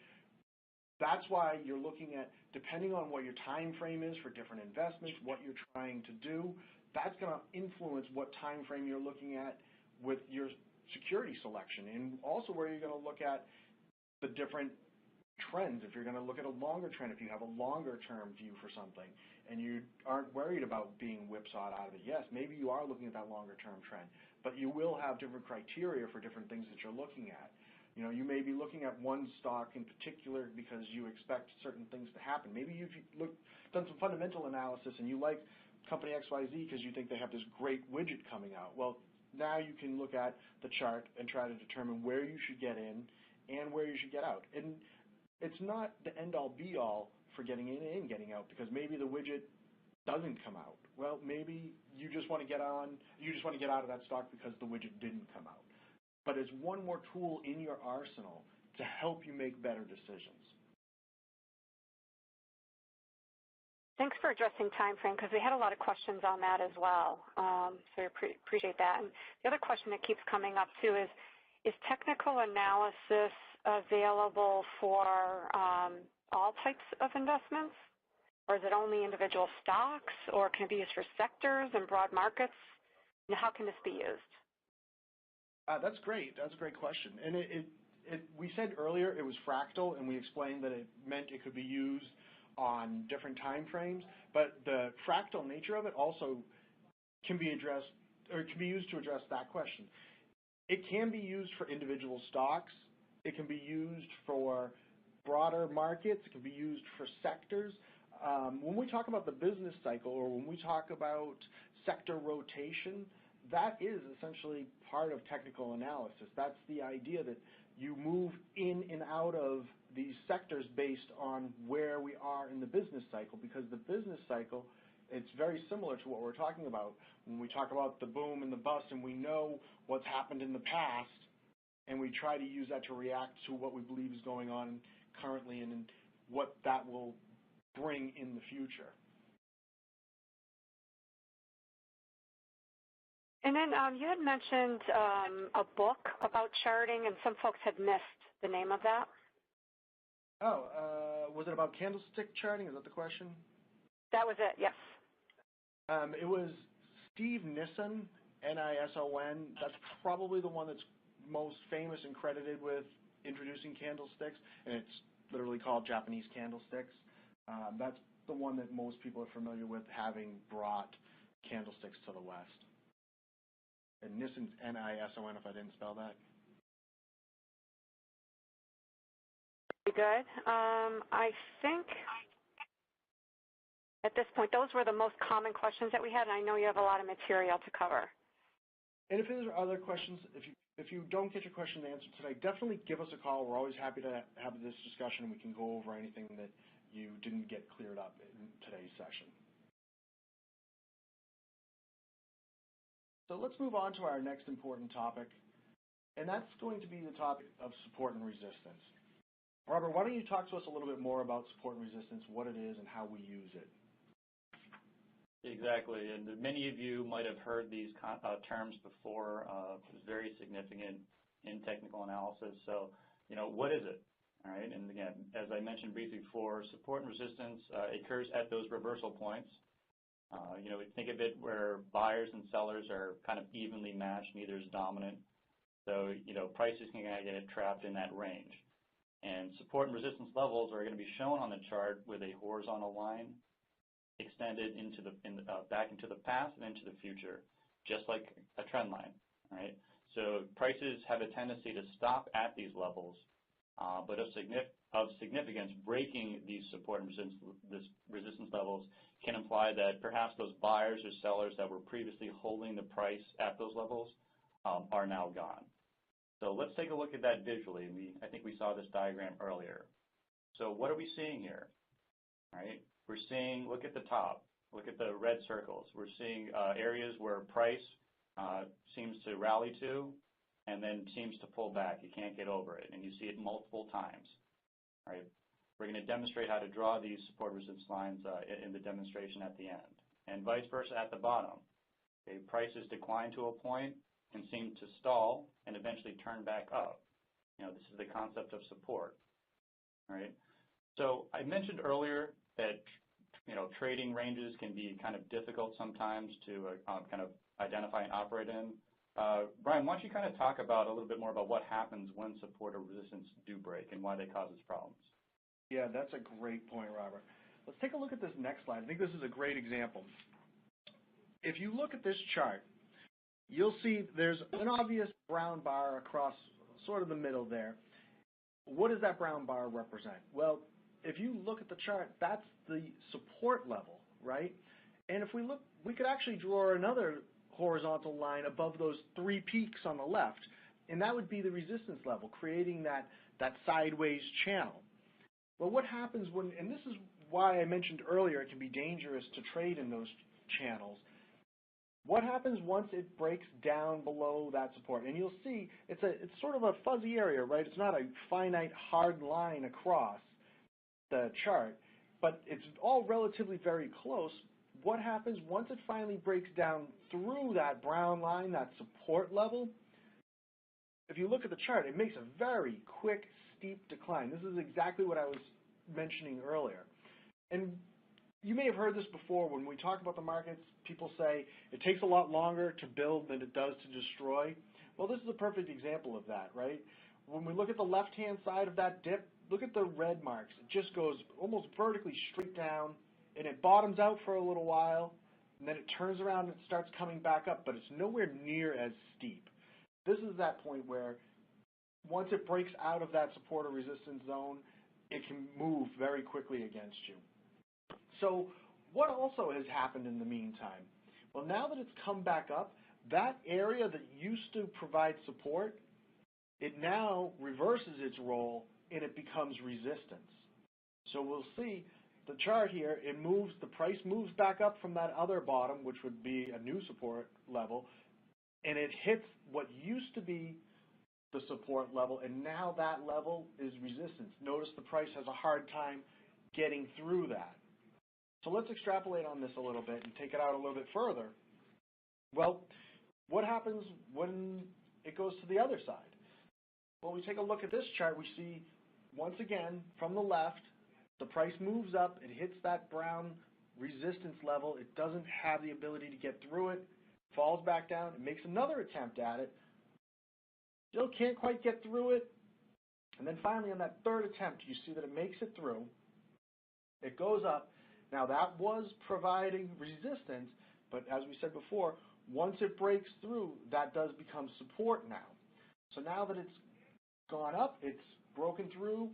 That's why you're looking at, depending on what your time frame is for different investments, what you're trying to do, that's going to influence what time frame you're looking at with your security selection, and also where you're going to look at the different trends. If you're going to look at a longer trend, if you have a longer term view for something and you aren't worried about being whipsawed out of it, yes, maybe you are looking at that longer term trend, but you will have different criteria for different things that you're looking at. You may be looking at one stock in particular because you expect certain things to happen. Maybe you've done some fundamental analysis and you like company XYZ because you think they have this great widget coming out. Well, now you can look at the chart and try to determine where you should get in and where you should get out. And it's not the end-all, be-all for getting in and getting out, because maybe the widget doesn't come out. Well, maybe you just want to get out of that stock because the widget didn't come out. But it's one more tool in your arsenal to help you make better decisions. Thanks for addressing time frame, because we had a lot of questions on that as well. So we appreciate that. And the other question that keeps coming up too is technical analysis available for all types of investments? Or is it only individual stocks, or can it be used for sectors and broad markets? And how can this be used? That's great. That's a great question. And we said earlier it was fractal, and we explained that it meant it could be used on different time frames. But the fractal nature of it also can be addressed, or it can be used to address that question. It can be used for individual stocks. It can be used for broader markets. It can be used for sectors. When we talk about the business cycle, or when we talk about sector rotation, that is essentially part of technical analysis. That's the idea that you move in and out of these sectors based on where we are in the business cycle, because the business cycle, it's very similar to what we're talking about. When we talk about the boom and the bust, and we know what's happened in the past, and we try to use that to react to what we believe is going on currently and what that will bring in the future. And then you had mentioned a book about charting, and some folks had missed the name of that. Oh, was it about candlestick charting? Is that the question? That was it, yes. It was Steve Nissen, N-I-S-O-N. That's probably the one that's most famous and credited with introducing candlesticks, and it's literally called Japanese Candlesticks. That's the one that most people are familiar with, having brought candlesticks to the West. And Nissen's N-I-S-O-N, if I didn't spell that. Very good. I think at this point, those were the most common questions that we had, and I know you have a lot of material to cover. And if there are other questions, if you don't get your question answered today, definitely give us a call. We're always happy to have this discussion, and we can go over anything that you didn't get cleared up in today's session. So let's move on to our next important topic, and that's going to be the topic of support and resistance. Robert, why don't you talk to us a little bit more about support and resistance, what it is, and how we use it? Exactly, and many of you might have heard these terms before. It's very significant in technical analysis. So, what is it? All right, and again, as I mentioned briefly before, support and resistance occurs at those reversal points. Think of it where buyers and sellers are kind of evenly matched, neither is dominant. So, prices can kind of get trapped in that range. And support and resistance levels are going to be shown on the chart with a horizontal line extended back into the past and into the future, just like a trend line. All right? So prices have a tendency to stop at these levels, but of significance, breaking these support and resistance levels can imply that perhaps those buyers or sellers that were previously holding the price at those levels are now gone. So let's take a look at that visually. I think we saw this diagram earlier. So what are we seeing here? All right? We're seeing, look at the top, look at the red circles. We're seeing areas where price seems to rally to and then seems to pull back. You can't get over it, and you see it multiple times. All right? We're going to demonstrate how to draw these support resistance lines in the demonstration at the end, and vice versa at the bottom. Okay? Prices decline to a point and seem to stall and eventually turn back up. This is the concept of support. All right? So I mentioned earlier that trading ranges can be kind of difficult sometimes to kind of identify and operate in. Brian, why don't you kind of talk about a little bit more about what happens when support or resistance do break and why they cause us problems? Yeah, that's a great point, Robert. Let's take a look at this next slide. I think this is a great example. If you look at this chart, you'll see there's an obvious brown bar across sort of the middle there. What does that brown bar represent? Well, if you look at the chart, that's the support level, right? And if we look, we could actually draw another horizontal line above those three peaks on the left, and that would be the resistance level, creating that sideways channel. Well, what happens when, and this is why I mentioned earlier it can be dangerous to trade in those channels. What happens once it breaks down below that support? And you'll see it's sort of a fuzzy area, right? It's not a finite hard line across the chart, but it's all relatively very close. What happens once it finally breaks down through that brown line, that support level? If you look at the chart, it makes a very quick, steep decline. This is exactly what I was mentioning earlier. And you may have heard this before. When we talk about the markets, people say it takes a lot longer to build than it does to destroy. Well, this is a perfect example of that, right? When we look at the left-hand side of that dip, look at the red marks. It just goes almost vertically straight down, and it bottoms out for a little while, and then it turns around and it starts coming back up, but it's nowhere near as steep. This is that point where once it breaks out of that support or resistance zone, it can move very quickly against you. So what also has happened in the meantime? Well, now that it's come back up, that area that used to provide support, it now reverses its role and it becomes resistance. So we'll see the chart here, the price moves back up from that other bottom, which would be a new support level, and it hits what used to be the support level, and now that level is resistance. Notice the price has a hard time getting through that. So let's extrapolate on this a little bit and take it out a little bit further. Well, what happens when it goes to the other side? Well, we take a look at this chart, we see, once again, from the left, the price moves up, it hits that brown resistance level, it doesn't have the ability to get through it, falls back down, it makes another attempt at it, still can't quite get through it, and then finally on that third attempt, you see that it makes it through, it goes up. Now that was providing resistance, but as we said before, once it breaks through, that does become support now. So now that it's gone up, it's broken through,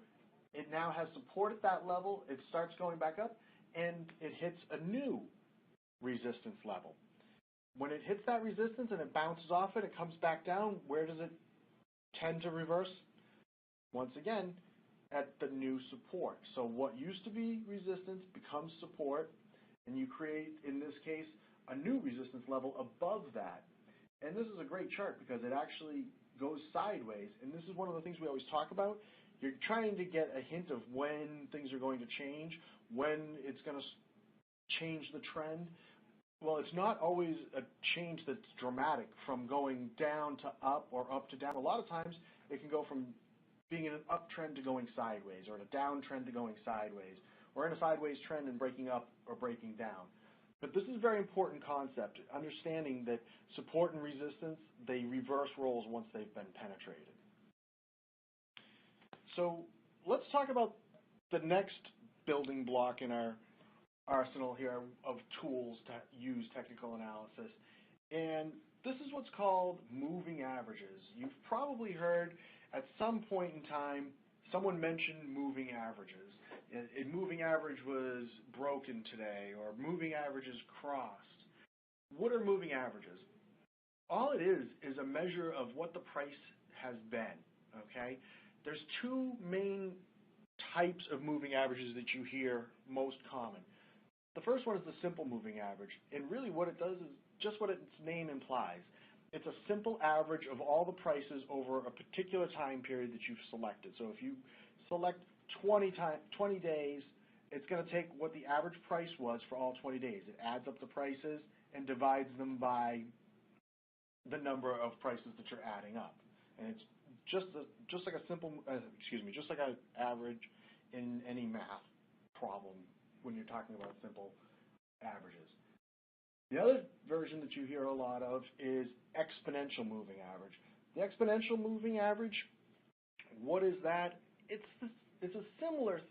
it now has support at that level, it starts going back up, and it hits a new resistance level. When it hits that resistance and it bounces off it, it comes back down, where does it tend to reverse? Once again, at the new support. So what used to be resistance becomes support, and you create, in this case, a new resistance level above that. And this is a great chart because it actually goes sideways, and this is one of the things we always talk about. You're trying to get a hint of when things are going to change, when it's going to change the trend. Well, it's not always a change that's dramatic from going down to up or up to down. A lot of times it can go from being in an uptrend to going sideways, or in a downtrend to going sideways, or in a sideways trend and breaking up or breaking down. But this is a very important concept, understanding that support and resistance, they reverse roles once they've been penetrated. So let's talk about the next building block in our arsenal here of tools to use technical analysis. And this is what's called moving averages. You've probably heard at some point in time someone mentioned moving averages. A moving average was broken today, or moving averages crossed. What are moving averages? All it is a measure of what the price has been, okay? There's two main types of moving averages that you hear most common. The first one is the simple moving average, and really what it does is just what its name implies. It's a simple average of all the prices over a particular time period that you've selected. So if you select 20 days, it's going to take what the average price was for all 20 days. It adds up the prices and divides them by the number of prices that you're adding up. And it's just like a simple, just like an average in any math problem when you're talking about simple averages. The other version that you hear a lot of is exponential moving average. The exponential moving average, what is that? It's a similar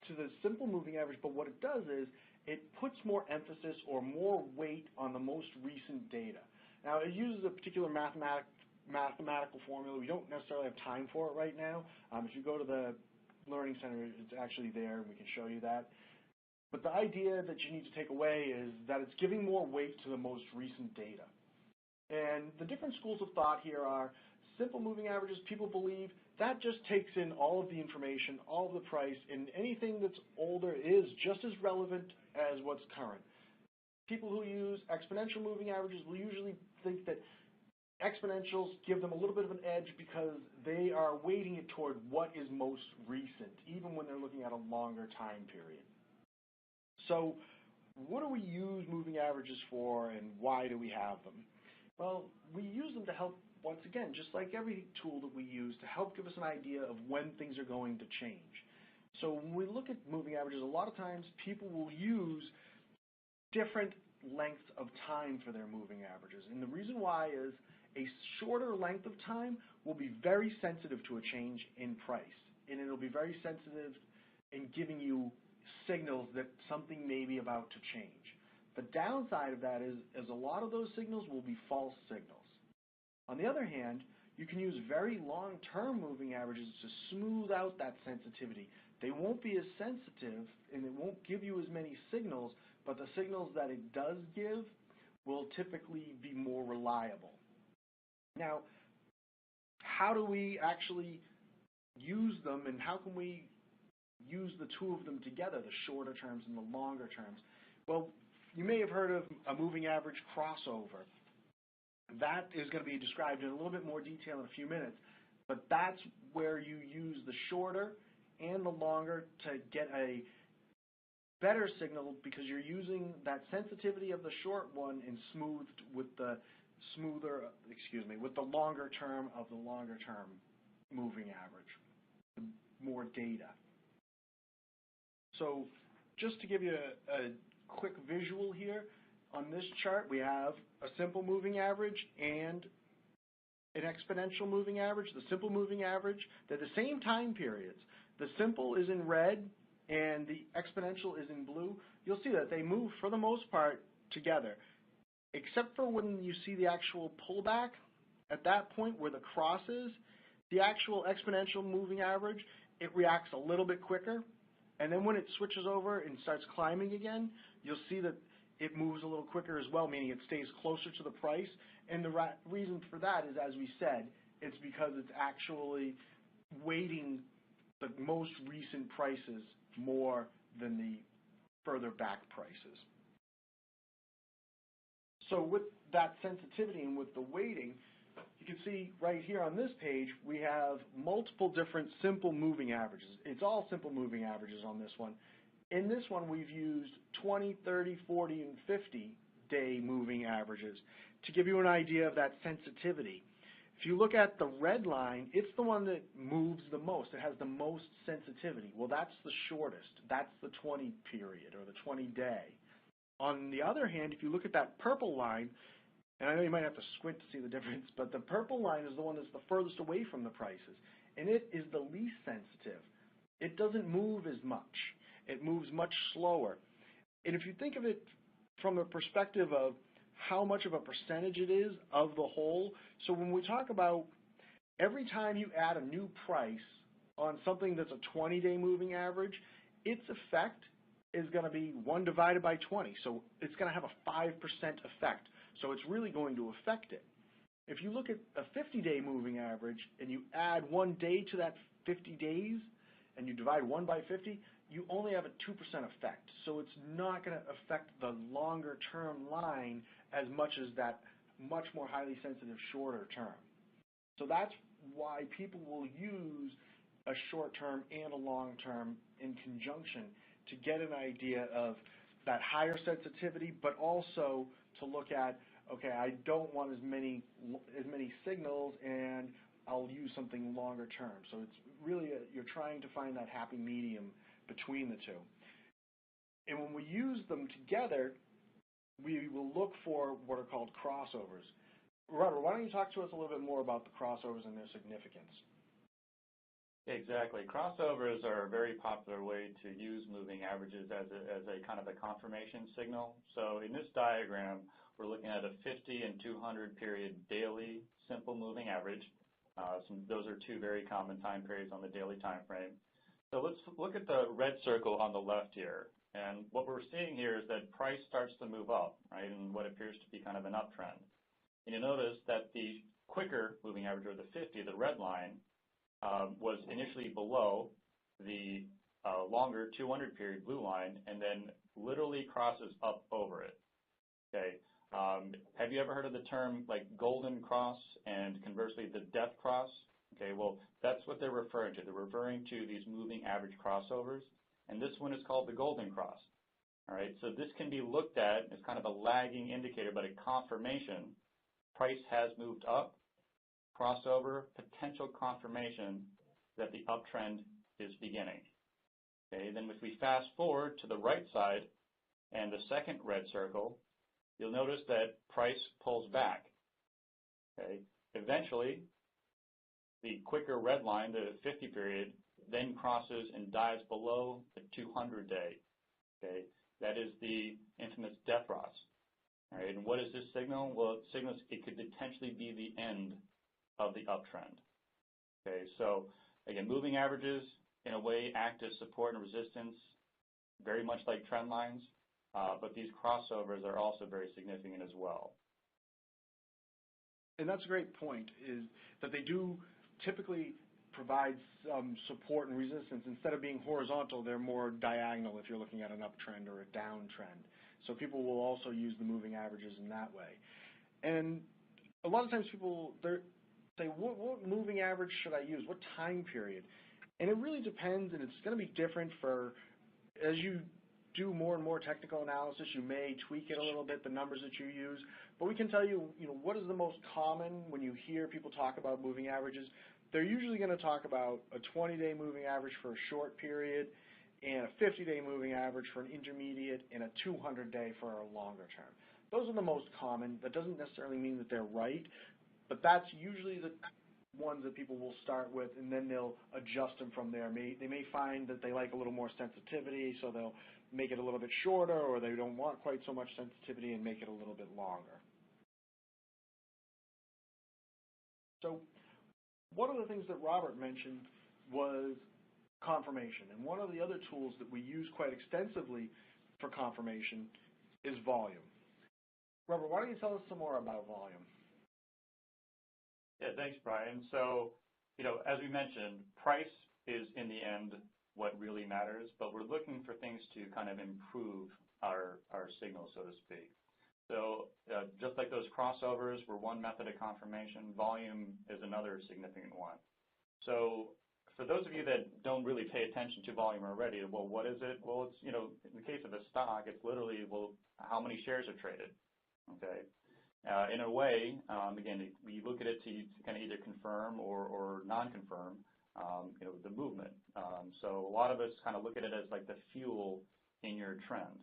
to the simple moving average, but what it does is it puts more emphasis or more weight on the most recent data. Now, it uses a particular mathematical formula. We don't necessarily have time for it right now. If you go to the Learning Center, it's actually there, and we can show you that. But the idea that you need to take away is that it's giving more weight to the most recent data. And the different schools of thought here are simple moving averages, people believe that just takes in all of the information, all of the price, and anything that's older is just as relevant as what's current. People who use exponential moving averages will usually think that exponentials give them a little bit of an edge because they are weighting it toward what is most recent, even when they're looking at a longer time period. So what do we use moving averages for, and why do we have them? Well, we use them to help, once again, just like every tool that we use, to help give us an idea of when things are going to change. So when we look at moving averages, a lot of times people will use different lengths of time for their moving averages. And the reason why is a shorter length of time will be very sensitive to a change in price. And it'll be very sensitive in giving you signals that something may be about to change. The downside of that is a lot of those signals will be false signals. On the other hand, you can use very long-term moving averages to smooth out that sensitivity. They won't be as sensitive and it won't give you as many signals, but the signals that it does give will typically be more reliable. Now, how do we actually use them, and how can we use the two of them together, the shorter terms and the longer terms? Well, you may have heard of a moving average crossover. That is going to be described in a little bit more detail in a few minutes, but that's where you use the shorter and the longer to get a better signal because you're using that sensitivity of the short one and smoothed with the with the longer term of the longer term moving average, more data. So just to give you a quick visual here, on this chart we have a simple moving average and an exponential moving average. The simple moving average, they're the same time periods. The simple is in red and the exponential is in blue. You'll see that they move for the most part together, except for when you see the actual pullback. At that point where the cross is, the actual exponential moving average, it reacts a little bit quicker. And then when it switches over and starts climbing again, you'll see that it moves a little quicker as well, meaning it stays closer to the price. And the reason for that is, as we said, it's because it's actually weighting the most recent prices more than the further back prices. So with that sensitivity and with the weighting, you can see right here on this page, we have multiple different simple moving averages. It's all simple moving averages on this one. In this one, we've used 20, 30, 40, and 50-day moving averages to give you an idea of that sensitivity. If you look at the red line, it's the one that moves the most. It has the most sensitivity. Well, that's the shortest. That's the 20 period or the 20-day. On the other hand, if you look at that purple line, and I know you might have to squint to see the difference, but the purple line is the one that's the furthest away from the prices, and it is the least sensitive. It doesn't move as much. It moves much slower. And if you think of it from a perspective of how much of a percentage it is of the whole, so when we talk about every time you add a new price on something that's a 20-day moving average, its effect is going to be 1 divided by 20. So it's going to have a 5% effect. So it's really going to affect it. If you look at a 50-day moving average and you add 1 day to that 50 days and you divide 1 by 50, you only have a 2% effect. So it's not going to affect the longer term line as much as that much more highly sensitive shorter term. So that's why people will use a short term and a long term in conjunction to get an idea of that higher sensitivity, but also to look at, okay, I don't want as many signals, and I'll use something longer term. So it's really you're trying to find that happy medium between the two. And when we use them together, we will look for what are called crossovers. Robert, why don't you talk to us a little bit more about the crossovers and their significance? Exactly. Crossovers are a very popular way to use moving averages as a kind of a confirmation signal. So in this diagram, we're looking at a 50 and 200 period daily simple moving average. Those are two very common time periods on the daily time frame. So let's look at the red circle on the left here. And what we're seeing here is that price starts to move up, right, in what appears to be kind of an uptrend. And you notice that the quicker moving average, or the 50, the red line, was initially below the longer 200 period blue line, and then literally crosses up over it. Okay. Have you ever heard of the term like golden cross and conversely the death cross? Okay, well, that's what they're referring to. They're referring to these moving average crossovers, and this one is called the golden cross. All right, so this can be looked at as kind of a lagging indicator, but a confirmation. Price has moved up, crossover, potential confirmation that the uptrend is beginning. Okay, then if we fast forward to the right side and the second red circle, you'll notice that price pulls back. Okay, eventually, the quicker red line, the 50 period, then crosses and dives below the 200-day. Okay, that is the infamous death cross. All right, and what does this signal? Well, it signals it could potentially be the end of the uptrend. Okay, so again, moving averages in a way act as support and resistance, very much like trend lines, but these crossovers are also very significant as well. And that's a great point, is that they do typically provide some support and resistance. Instead of being horizontal, they're more diagonal if you're looking at an uptrend or a downtrend. So people will also use the moving averages in that way. And a lot of times people say, what moving average should I use? What time period? And it really depends, and it's going to be different for, as you do more and more technical analysis, you may tweak it a little bit, the numbers that you use. But we can tell you, what is the most common when you hear people talk about moving averages? They're usually going to talk about a 20-day moving average for a short period and a 50-day moving average for an intermediate and a 200-day for a longer term. Those are the most common. That doesn't necessarily mean that they're right, but that's usually the ones that people will start with, and then they'll adjust them from there. They may find that they like a little more sensitivity, so they'll make it a little bit shorter, or they don't want quite so much sensitivity and make it a little bit longer. So one of the things that Robert mentioned was confirmation, and one of the other tools that we use quite extensively for confirmation is volume. Robert, why don't you tell us some more about volume? Yeah, thanks, Brian. So, as we mentioned, price is in the end what really matters, but we're looking for things to kind of improve our signal, so to speak. So just like those crossovers were one method of confirmation, volume is another significant one. So for those of you that don't really pay attention to volume already, well, what is it? Well, it's, in the case of a stock, it's literally, well, how many shares are traded, okay? In a way, again, we look at it to kind of either confirm or non-confirm, the movement. So a lot of us kind of look at it as like the fuel in your trend,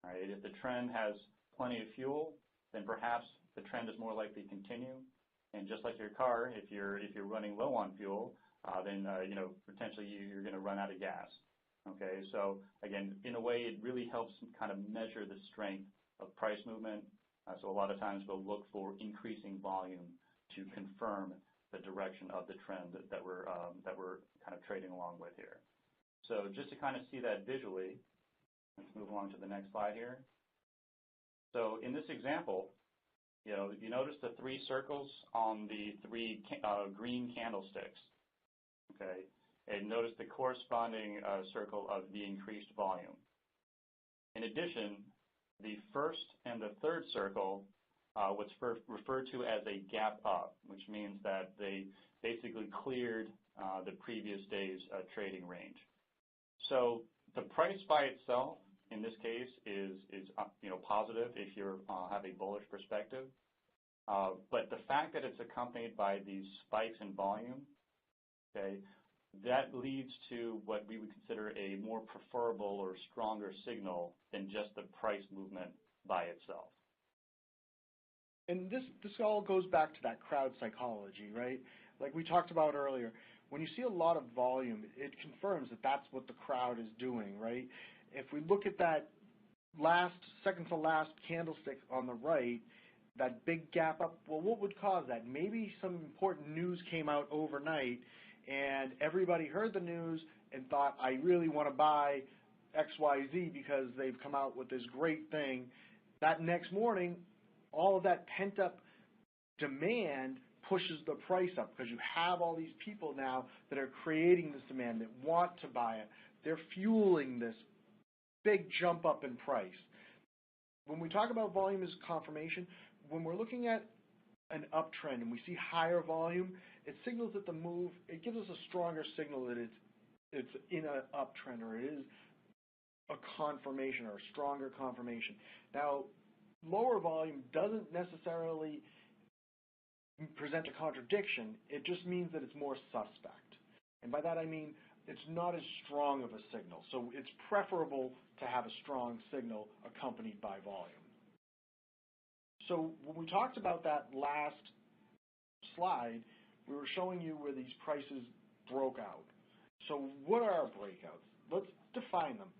right? If the trend has plenty of fuel, then perhaps the trend is more likely to continue. And just like your car, if you're running low on fuel, then potentially you're going to run out of gas. Okay, so again, in a way, it really helps kind of measure the strength of price movement. So a lot of times we'll look for increasing volume to confirm the direction of the trend that we're kind of trading along with here. So just to kind of see that visually, let's move along to the next slide here. So in this example, you notice the three circles on the three green candlesticks, okay? And notice the corresponding circle of the increased volume. In addition, the first and the third circle, what's referred to as a gap up, which means that they basically cleared the previous day's trading range. So the price by itself, in this case, is positive if you have a bullish perspective. But the fact that it's accompanied by these spikes in volume, okay, that leads to what we would consider a more preferable or stronger signal than just the price movement by itself. And this all goes back to that crowd psychology, right? Like we talked about earlier, when you see a lot of volume, it confirms that that's what the crowd is doing, right? If we look at that second to last candlestick on the right, that big gap up, well, what would cause that? Maybe some important news came out overnight and everybody heard the news and thought, I really want to buy XYZ because they've come out with this great thing. That next morning, all of that pent-up demand pushes the price up because you have all these people now that are creating this demand, that want to buy it. They're fueling this big jump up in price. When we talk about volume as confirmation, when we're looking at an uptrend and we see higher volume, it signals that the move, it gives us a stronger signal that it's in an uptrend, or it is a confirmation or a stronger confirmation. Now, lower volume doesn't necessarily present a contradiction. It just means that it's more suspect. And by that I mean it's not as strong of a signal. So it's preferable to have a strong signal accompanied by volume. So when we talked about that last slide, we were showing you where these prices broke out. So what are breakouts? Let's define them.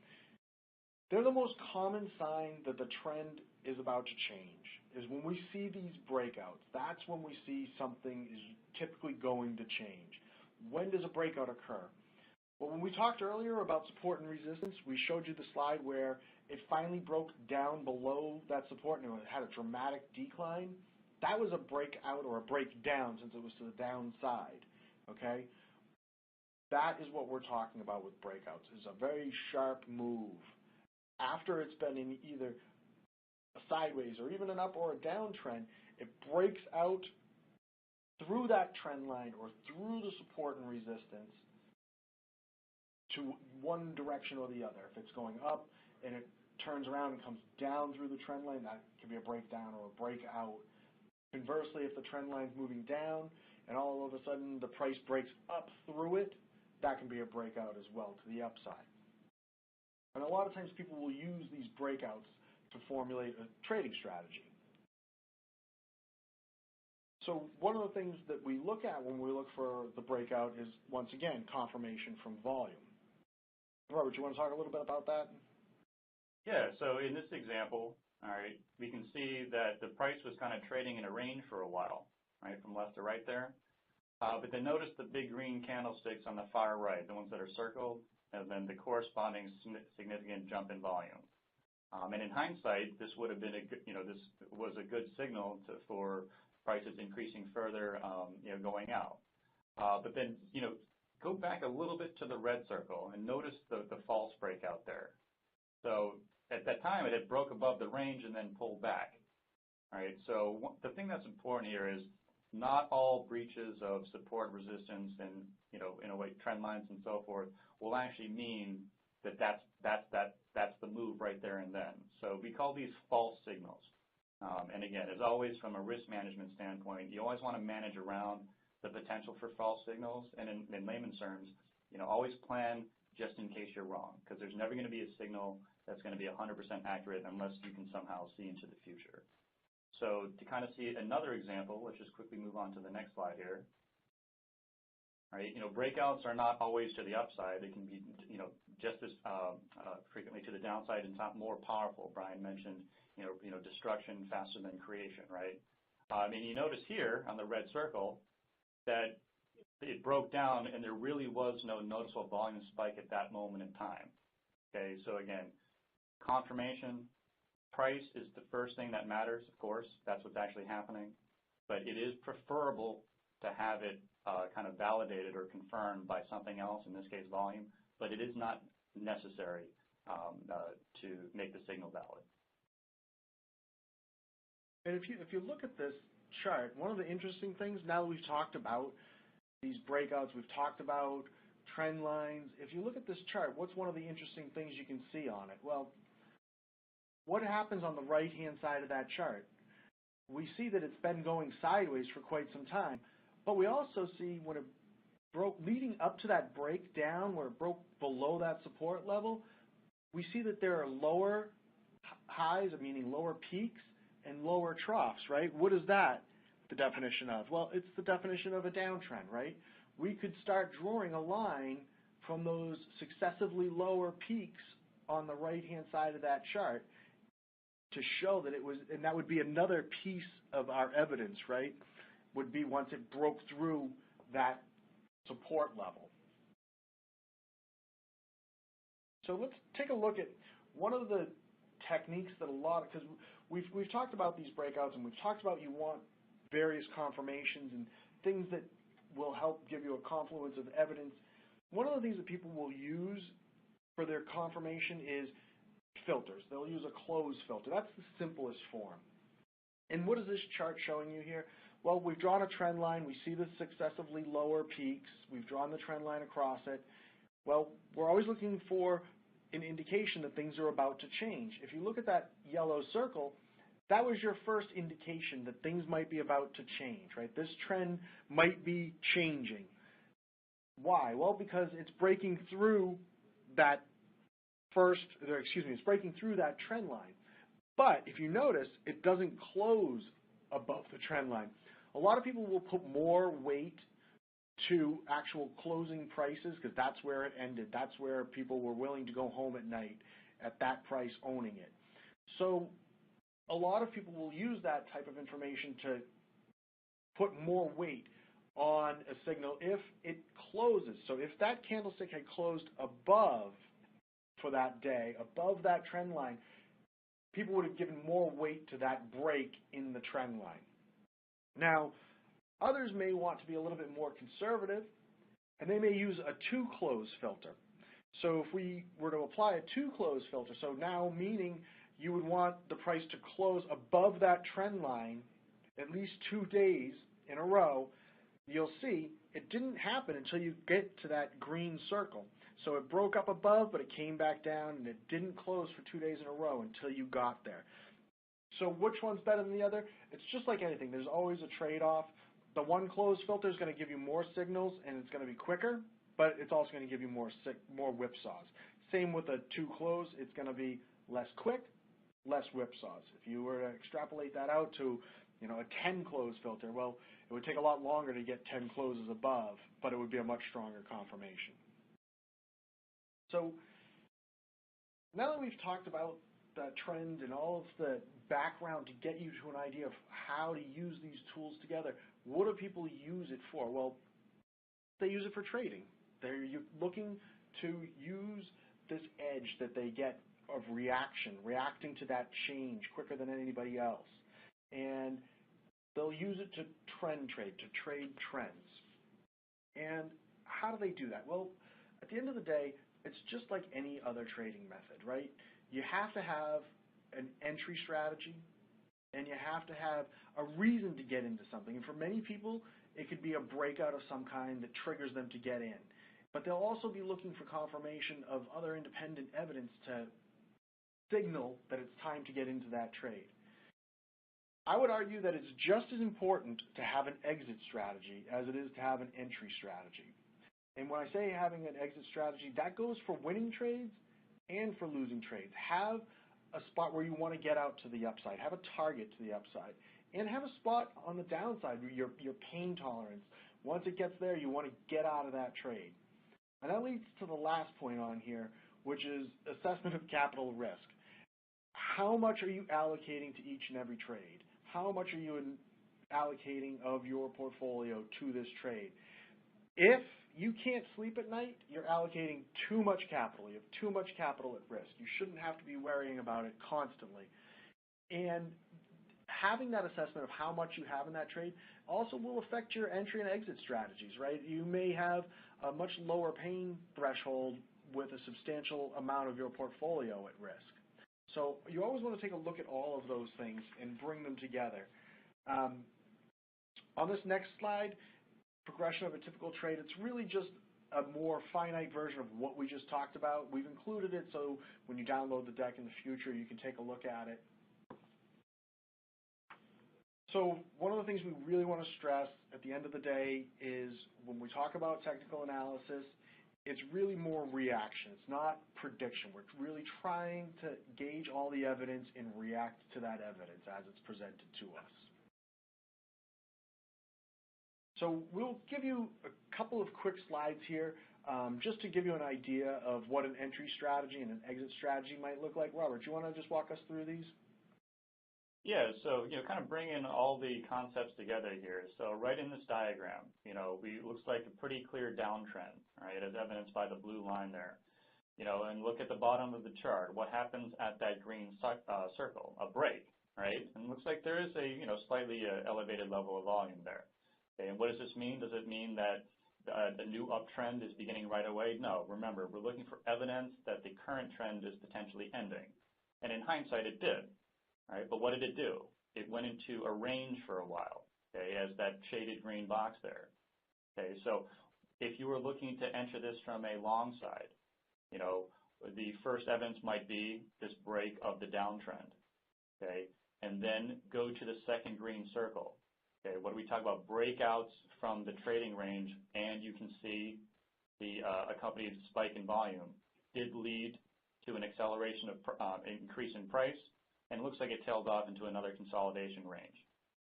They're the most common sign that the trend is about to change, is when we see these breakouts. That's when we see something is typically going to change. When does a breakout occur? Well, when we talked earlier about support and resistance, we showed you the slide where it finally broke down below that support and it had a dramatic decline. That was a breakout or a breakdown since it was to the downside, okay? That is what we're talking about with breakouts. It's a very sharp move. After it's been in either a sideways or even an up or a downtrend, it breaks out through that trend line or through the support and resistance to one direction or the other. If it's going up and it turns around and comes down through the trend line, that can be a breakdown or a breakout. Conversely, if the trend line is moving down and all of a sudden the price breaks up through it, that can be a breakout as well to the upside. And a lot of times people will use these breakouts to formulate a trading strategy. So one of the things that we look at when we look for the breakout is, once again, confirmation from volume. Robert, you want to talk a little bit about that? Yeah, so in this example, all right, we can see that the price was kind of trading in a range for a while, right, from left to right there. But then notice the big green candlesticks on the far right, the ones that are circled, and then the corresponding significant jump in volume. And in hindsight, this would have been a good, this was a good signal for prices increasing further, going out. But then, go back a little bit to the red circle and notice the false breakout there. So at that time, it had broke above the range and then pulled back. All right. So the thing that's important here is not all breaches of support resistance and, in a way, trend lines and so forth will actually mean that that's the move right there and then. So we call these false signals. And again, as always, from a risk management standpoint, you always want to manage around the potential for false signals. And in layman's terms, always plan just in case you're wrong, because there's never going to be a signal that's going to be 100% accurate unless you can somehow see into the future. So to kind of see another example, let's just quickly move on to the next slide here. All right, breakouts are not always to the upside. They can be, just as frequently to the downside and not more powerful. Brian mentioned, destruction faster than creation, right? And you notice here on the red circle that it broke down and there really was no noticeable volume spike at that moment in time. Okay, so again, confirmation, price is the first thing that matters, of course. That's what's actually happening. But it is preferable to have it kind of validated or confirmed by something else, in this case volume, but it is not necessary to make the signal valid. And if you look at this chart, one of the interesting things, now that we've talked about these breakouts, we've talked about trend lines, if you look at this chart, what's one of the interesting things you can see on it? Well, what happens on the right-hand side of that chart? We see that it's been going sideways for quite some time, but we also see when it broke, leading up to that breakdown where it broke below that support level, we see that there are lower highs, meaning lower peaks, and lower troughs, right? What is that the definition of? Well, it's the definition of a downtrend, right? We could start drawing a line from those successively lower peaks on the right-hand side of that chart to show that it was, and that would be another piece of our evidence, right, would be once it broke through that support level. So let's take a look at one of the techniques that because we've talked about these breakouts and we've talked about you want various confirmations and things that will help give you a confluence of evidence. One of the things that people will use for their confirmation is filters. They'll use a close filter. That's the simplest form. And what is this chart showing you here? Well, we've drawn a trend line. We see the successively lower peaks. We've drawn the trend line across it. Well, we're always looking for an indication that things are about to change. If you look at that yellow circle, that was your first indication that things might be about to change, right? This trend might be changing. Why? Well, because it's breaking through that it's breaking through that trend line. But if you notice, it doesn't close above the trend line. A lot of people will put more weight to actual closing prices because that's where it ended. That's where people were willing to go home at night at that price owning it. So a lot of people will use that type of information to put more weight on a signal if it closes. So if that candlestick had closed above for that day, above that trend line, people would have given more weight to that break in the trend line. Now, others may want to be a little bit more conservative, and they may use a two-close filter. So if we were to apply a two-close filter, so now meaning you would want the price to close above that trend line at least 2 days in a row, you'll see it didn't happen until you get to that green circle. So it broke up above, but it came back down, and it didn't close for 2 days in a row until you got there. So which one's better than the other? It's just like anything. There's always a trade-off. The one close filter is going to give you more signals, and it's going to be quicker, but it's also going to give you more whipsaws. Same with a two close. It's going to be less quick, less whipsaws. If you were to extrapolate that out to a 10 close filter, well, it would take a lot longer to get 10 closes above, but it would be a much stronger confirmation. So now that we've talked about that trend and all of the background to get you to an idea of how to use these tools together, what do people use it for? Well, they use it for trading. They're looking to use this edge that they get of reacting to that change quicker than anybody else. And they'll use it to trend trade, to trade trends. And how do they do that? Well, at the end of the day, it's just like any other trading method, right? You have to have an entry strategy, and you have to have a reason to get into something. And for many people, it could be a breakout of some kind that triggers them to get in. But they'll also be looking for confirmation of other independent evidence to signal that it's time to get into that trade. I would argue that it's just as important to have an exit strategy as it is to have an entry strategy. And when I say having an exit strategy, that goes for winning trades and for losing trades. Have a spot where you want to get out to the upside. Have a target to the upside. And have a spot on the downside, your pain tolerance. Once it gets there, you want to get out of that trade. And that leads to the last point on here, which is assessment of capital risk. How much are you allocating to each and every trade? How much are you allocating of your portfolio to this trade? If you can't sleep at night, you're allocating too much capital. You have too much capital at risk. You shouldn't have to be worrying about it constantly. And having that assessment of how much you have in that trade also will affect your entry and exit strategies, right? You may have a much lower pain threshold with a substantial amount of your portfolio at risk. So you always want to take a look at all of those things and bring them together. On this next slide, progression of a typical trade, it's really just a more finite version of what we just talked about. We've included it so when you download the deck in the future, you can take a look at it. So one of the things we really want to stress at the end of the day is when we talk about technical analysis, it's really more reaction. It's not prediction. We're really trying to gauge all the evidence and react to that evidence as it's presented to us. So we'll give you a couple of quick slides here just to give you an idea of what an entry strategy and an exit strategy might look like. Robert, do you want to just walk us through these? Yeah, so kind of bringing all the concepts together here. So right in this diagram, it looks like a pretty clear downtrend, right, as evidenced by the blue line there. And look at the bottom of the chart. What happens at that green circle? A break, right? And it looks like there is a slightly elevated level of volume there. Okay, and what does this mean? Does it mean that a new uptrend is beginning right away? No. Remember, we're looking for evidence that the current trend is potentially ending. And in hindsight, it did. Right? But what did it do? It went into a range for a while, okay, as that shaded green box there. Okay, so if you were looking to enter this from a long side, the first evidence might be this break of the downtrend, okay, and then go to the second green circle. Okay, what do we talk about? Breakouts from the trading range, and you can see the accompanied spike in volume did lead to an acceleration of increase in price, and it looks like it tailed off into another consolidation range.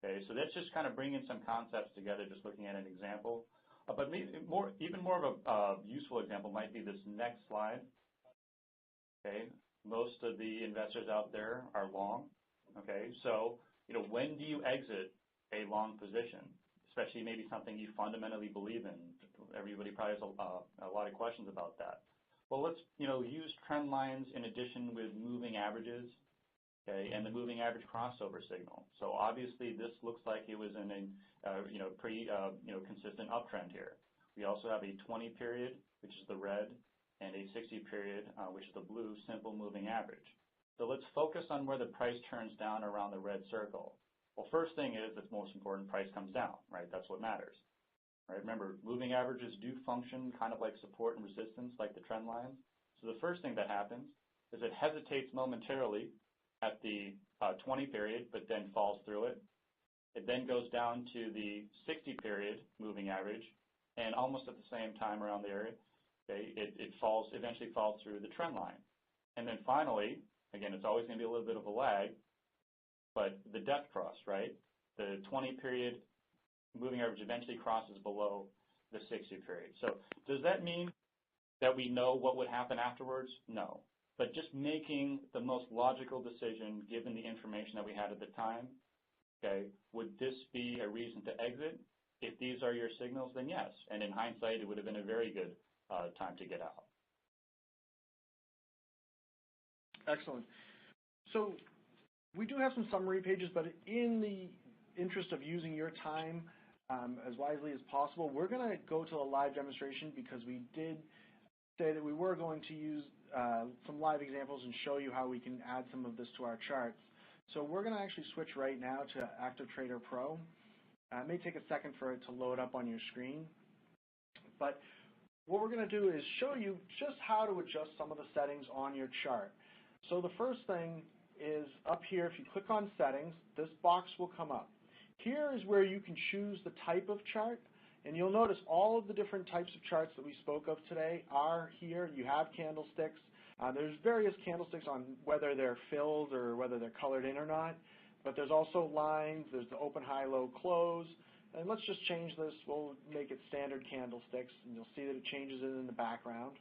Okay, so that's just kind of bringing some concepts together, just looking at an example. But maybe even more of a useful example might be this next slide. Okay, most of the investors out there are long. Okay, so when do you exit a long position, especially maybe something you fundamentally believe in? Everybody probably has a lot of questions about that. Well, let's use trend lines in addition with moving averages. Okay, and the moving average crossover signal. So obviously, this looks like it was in a pretty consistent uptrend here. We also have a 20 period, which is the red, and a 60 period, which is the blue, simple moving average. So let's focus on where the price turns down around the red circle. Well, first thing is, that's most important, price comes down, right? That's what matters. Right? Remember, moving averages do function kind of like support and resistance, like the trend lines. So the first thing that happens is it hesitates momentarily at the 20 period, but then falls through it. It then goes down to the 60 period moving average, and almost at the same time around the area, okay, it eventually falls through the trend line. And then finally, again, it's always going to be a little bit of a lag, but the depth cross, right? The 20 period moving average eventually crosses below the 60 period. So does that mean that we know what would happen afterwards? No. But just making the most logical decision given the information that we had at the time, okay, would this be a reason to exit? If these are your signals, then yes. And in hindsight, it would have been a very good time to get out. Excellent. So we do have some summary pages, but in the interest of using your time as wisely as possible, we're going to go to a live demonstration because we did say that we were going to use some live examples and show you how we can add some of this to our charts. So we're going to actually switch right now to Active Trader Pro. It may take a second for it to load up on your screen. But what we're going to do is show you just how to adjust some of the settings on your chart. So the first thing is up here, if you click on Settings, this box will come up. Here is where you can choose the type of chart. And you'll notice all of the different types of charts that we spoke of today are here. You have candlesticks. There's various candlesticks on whether they're filled or whether they're colored in or not. But there's also lines. There's the open, high, low, close. And let's just change this. We'll make it standard candlesticks. And you'll see that it changes it in the background.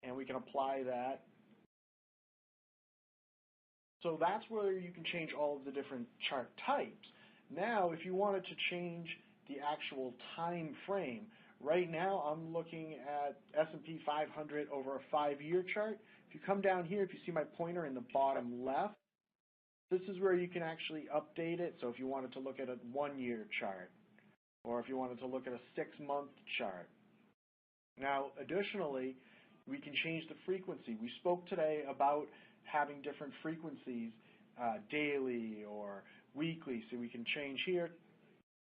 And we can apply that. So that's where you can change all of the different chart types. Now, if you wanted to change the actual time frame. Right now, I'm looking at S&P 500 over a 5-year chart. If you come down here, if you see my pointer in the bottom left, this is where you can actually update it. So if you wanted to look at a 1-year chart, or if you wanted to look at a 6-month chart. Now, additionally, we can change the frequency. We spoke today about having different frequencies, daily or weekly. So we can change here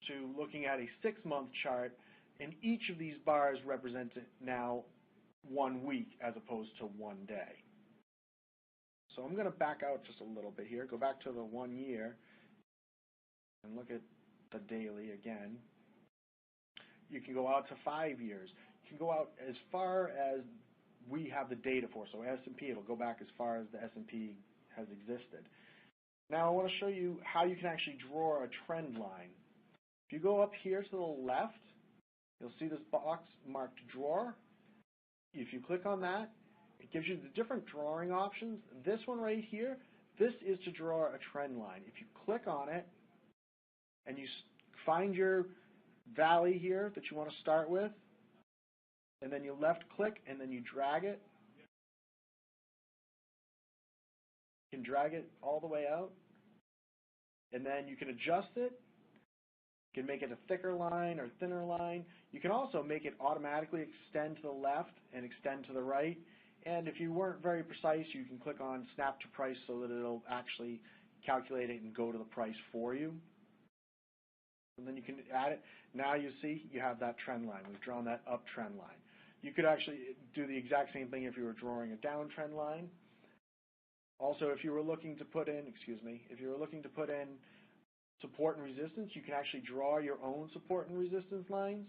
to looking at a 6-month chart, and each of these bars represent now 1 week as opposed to 1 day. So I'm going to back out just a little bit here, go back to the 1 year, and look at the daily again. You can go out to 5 years. You can go out as far as we have the data for. So S&P, it'll go back as far as the S&P has existed. Now I want to show you how you can actually draw a trend line. If you go up here to the left, you'll see this box marked Draw. If you click on that, it gives you the different drawing options. This one right here, this is to draw a trend line. If you click on it and you find your valley here that you want to start with, and then you left click and then you drag it, you can drag it all the way out. and then you can adjust it. You can make it a thicker line or thinner line. You can also make it automatically extend to the left and extend to the right. And if you weren't very precise, you can click on Snap to Price so that it'll actually calculate it and go to the price for you. And then you can add it. Now you see you have that trend line. We've drawn that up trend line. You could actually do the exact same thing if you were drawing a down trend line. Also, if you were looking to put in, support and resistance, you can actually draw your own support and resistance lines.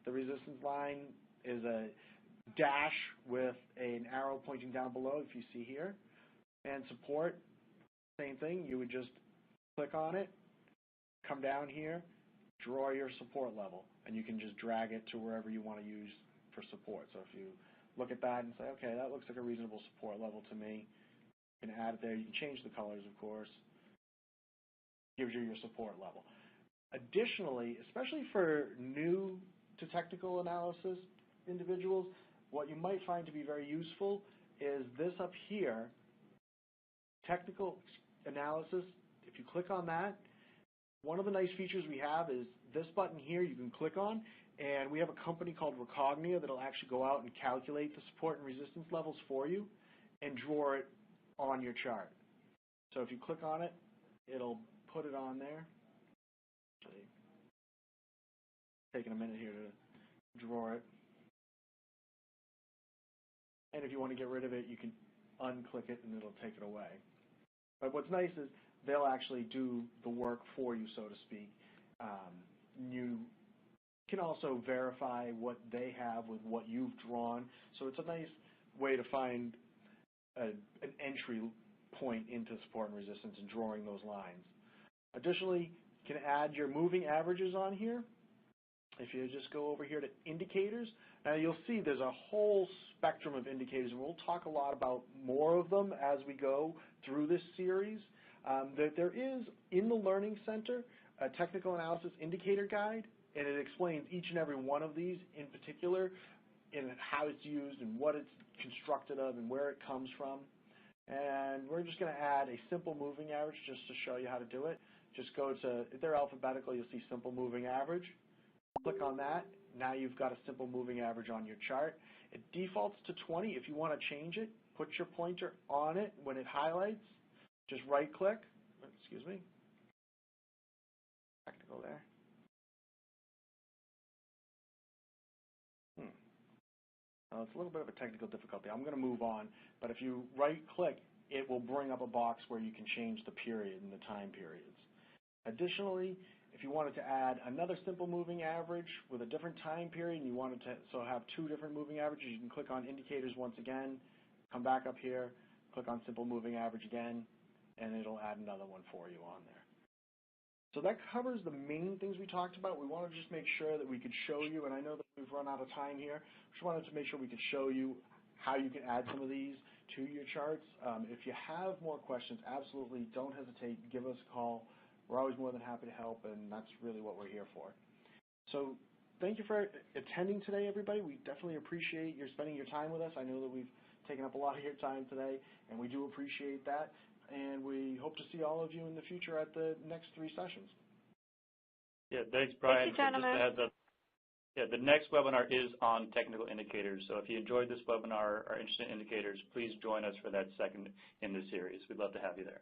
The resistance line is a dash with an arrow pointing down below, if you see here. And support, same thing. You would just click on it, come down here, draw your support level, and you can just drag it to wherever you want to use for support. So if you look at that and say, okay, that looks like a reasonable support level to me, you can add it there. You can change the colors, of course. Gives you your support level. Additionally, especially for new to technical analysis individuals, what you might find to be very useful is this up here, technical analysis. If you click on that, one of the nice features we have is this button here you can click on, and we have a company called Recognia that'll actually go out and calculate the support and resistance levels for you and draw it on your chart. So if you click on it, it'll put it on there. Actually, taking a minute here to draw it. And if you want to get rid of it, you can unclick it and it'll take it away. But what's nice is they'll actually do the work for you, so to speak. You can also verify what they have with what you've drawn. So it's a nice way to find an entry point into support and resistance and drawing those lines. Additionally, you can add your moving averages on here. If you just go over here to indicators, now you'll see there's a whole spectrum of indicators, and we'll talk a lot about more of them as we go through this series. There is, in the Learning Center, a technical analysis indicator guide, and it explains each and every one of these in particular, and how it's used and what it's constructed of and where it comes from. And we're just going to add a simple moving average just to show you how to do it. Just go to, if they're alphabetical, you'll see simple moving average. Click on that. Now you've got a simple moving average on your chart. It defaults to 20. If you want to change it, put your pointer on it when it highlights. Just right click. Excuse me. Technical there. Now, it's a little bit of a technical difficulty. I'm going to move on, but if you right-click, it will bring up a box where you can change the period and the time periods. Additionally, if you wanted to add another simple moving average with a different time period and you wanted to have two different moving averages, you can click on indicators once again, come back up here, click on simple moving average again, and it'll add another one for you on there. So that covers the main things we talked about. We wanted to just make sure that we could show you, and I know that we've run out of time here, just wanted to make sure we could show you how you can add some of these to your charts. If you have more questions, absolutely don't hesitate. Give us a call. We're always more than happy to help, and that's really what we're here for. So thank you for attending today, everybody. We definitely appreciate your spending your time with us. I know that we've taken up a lot of your time today, and we do appreciate that. And we hope to see all of you in the future at the next 3 sessions. Yeah, thanks, Brian. Thank you, gentlemen. Just a heads up. Yeah, the next webinar is on technical indicators. So if you enjoyed this webinar or are interested in indicators, please join us for that second in the series. We'd love to have you there.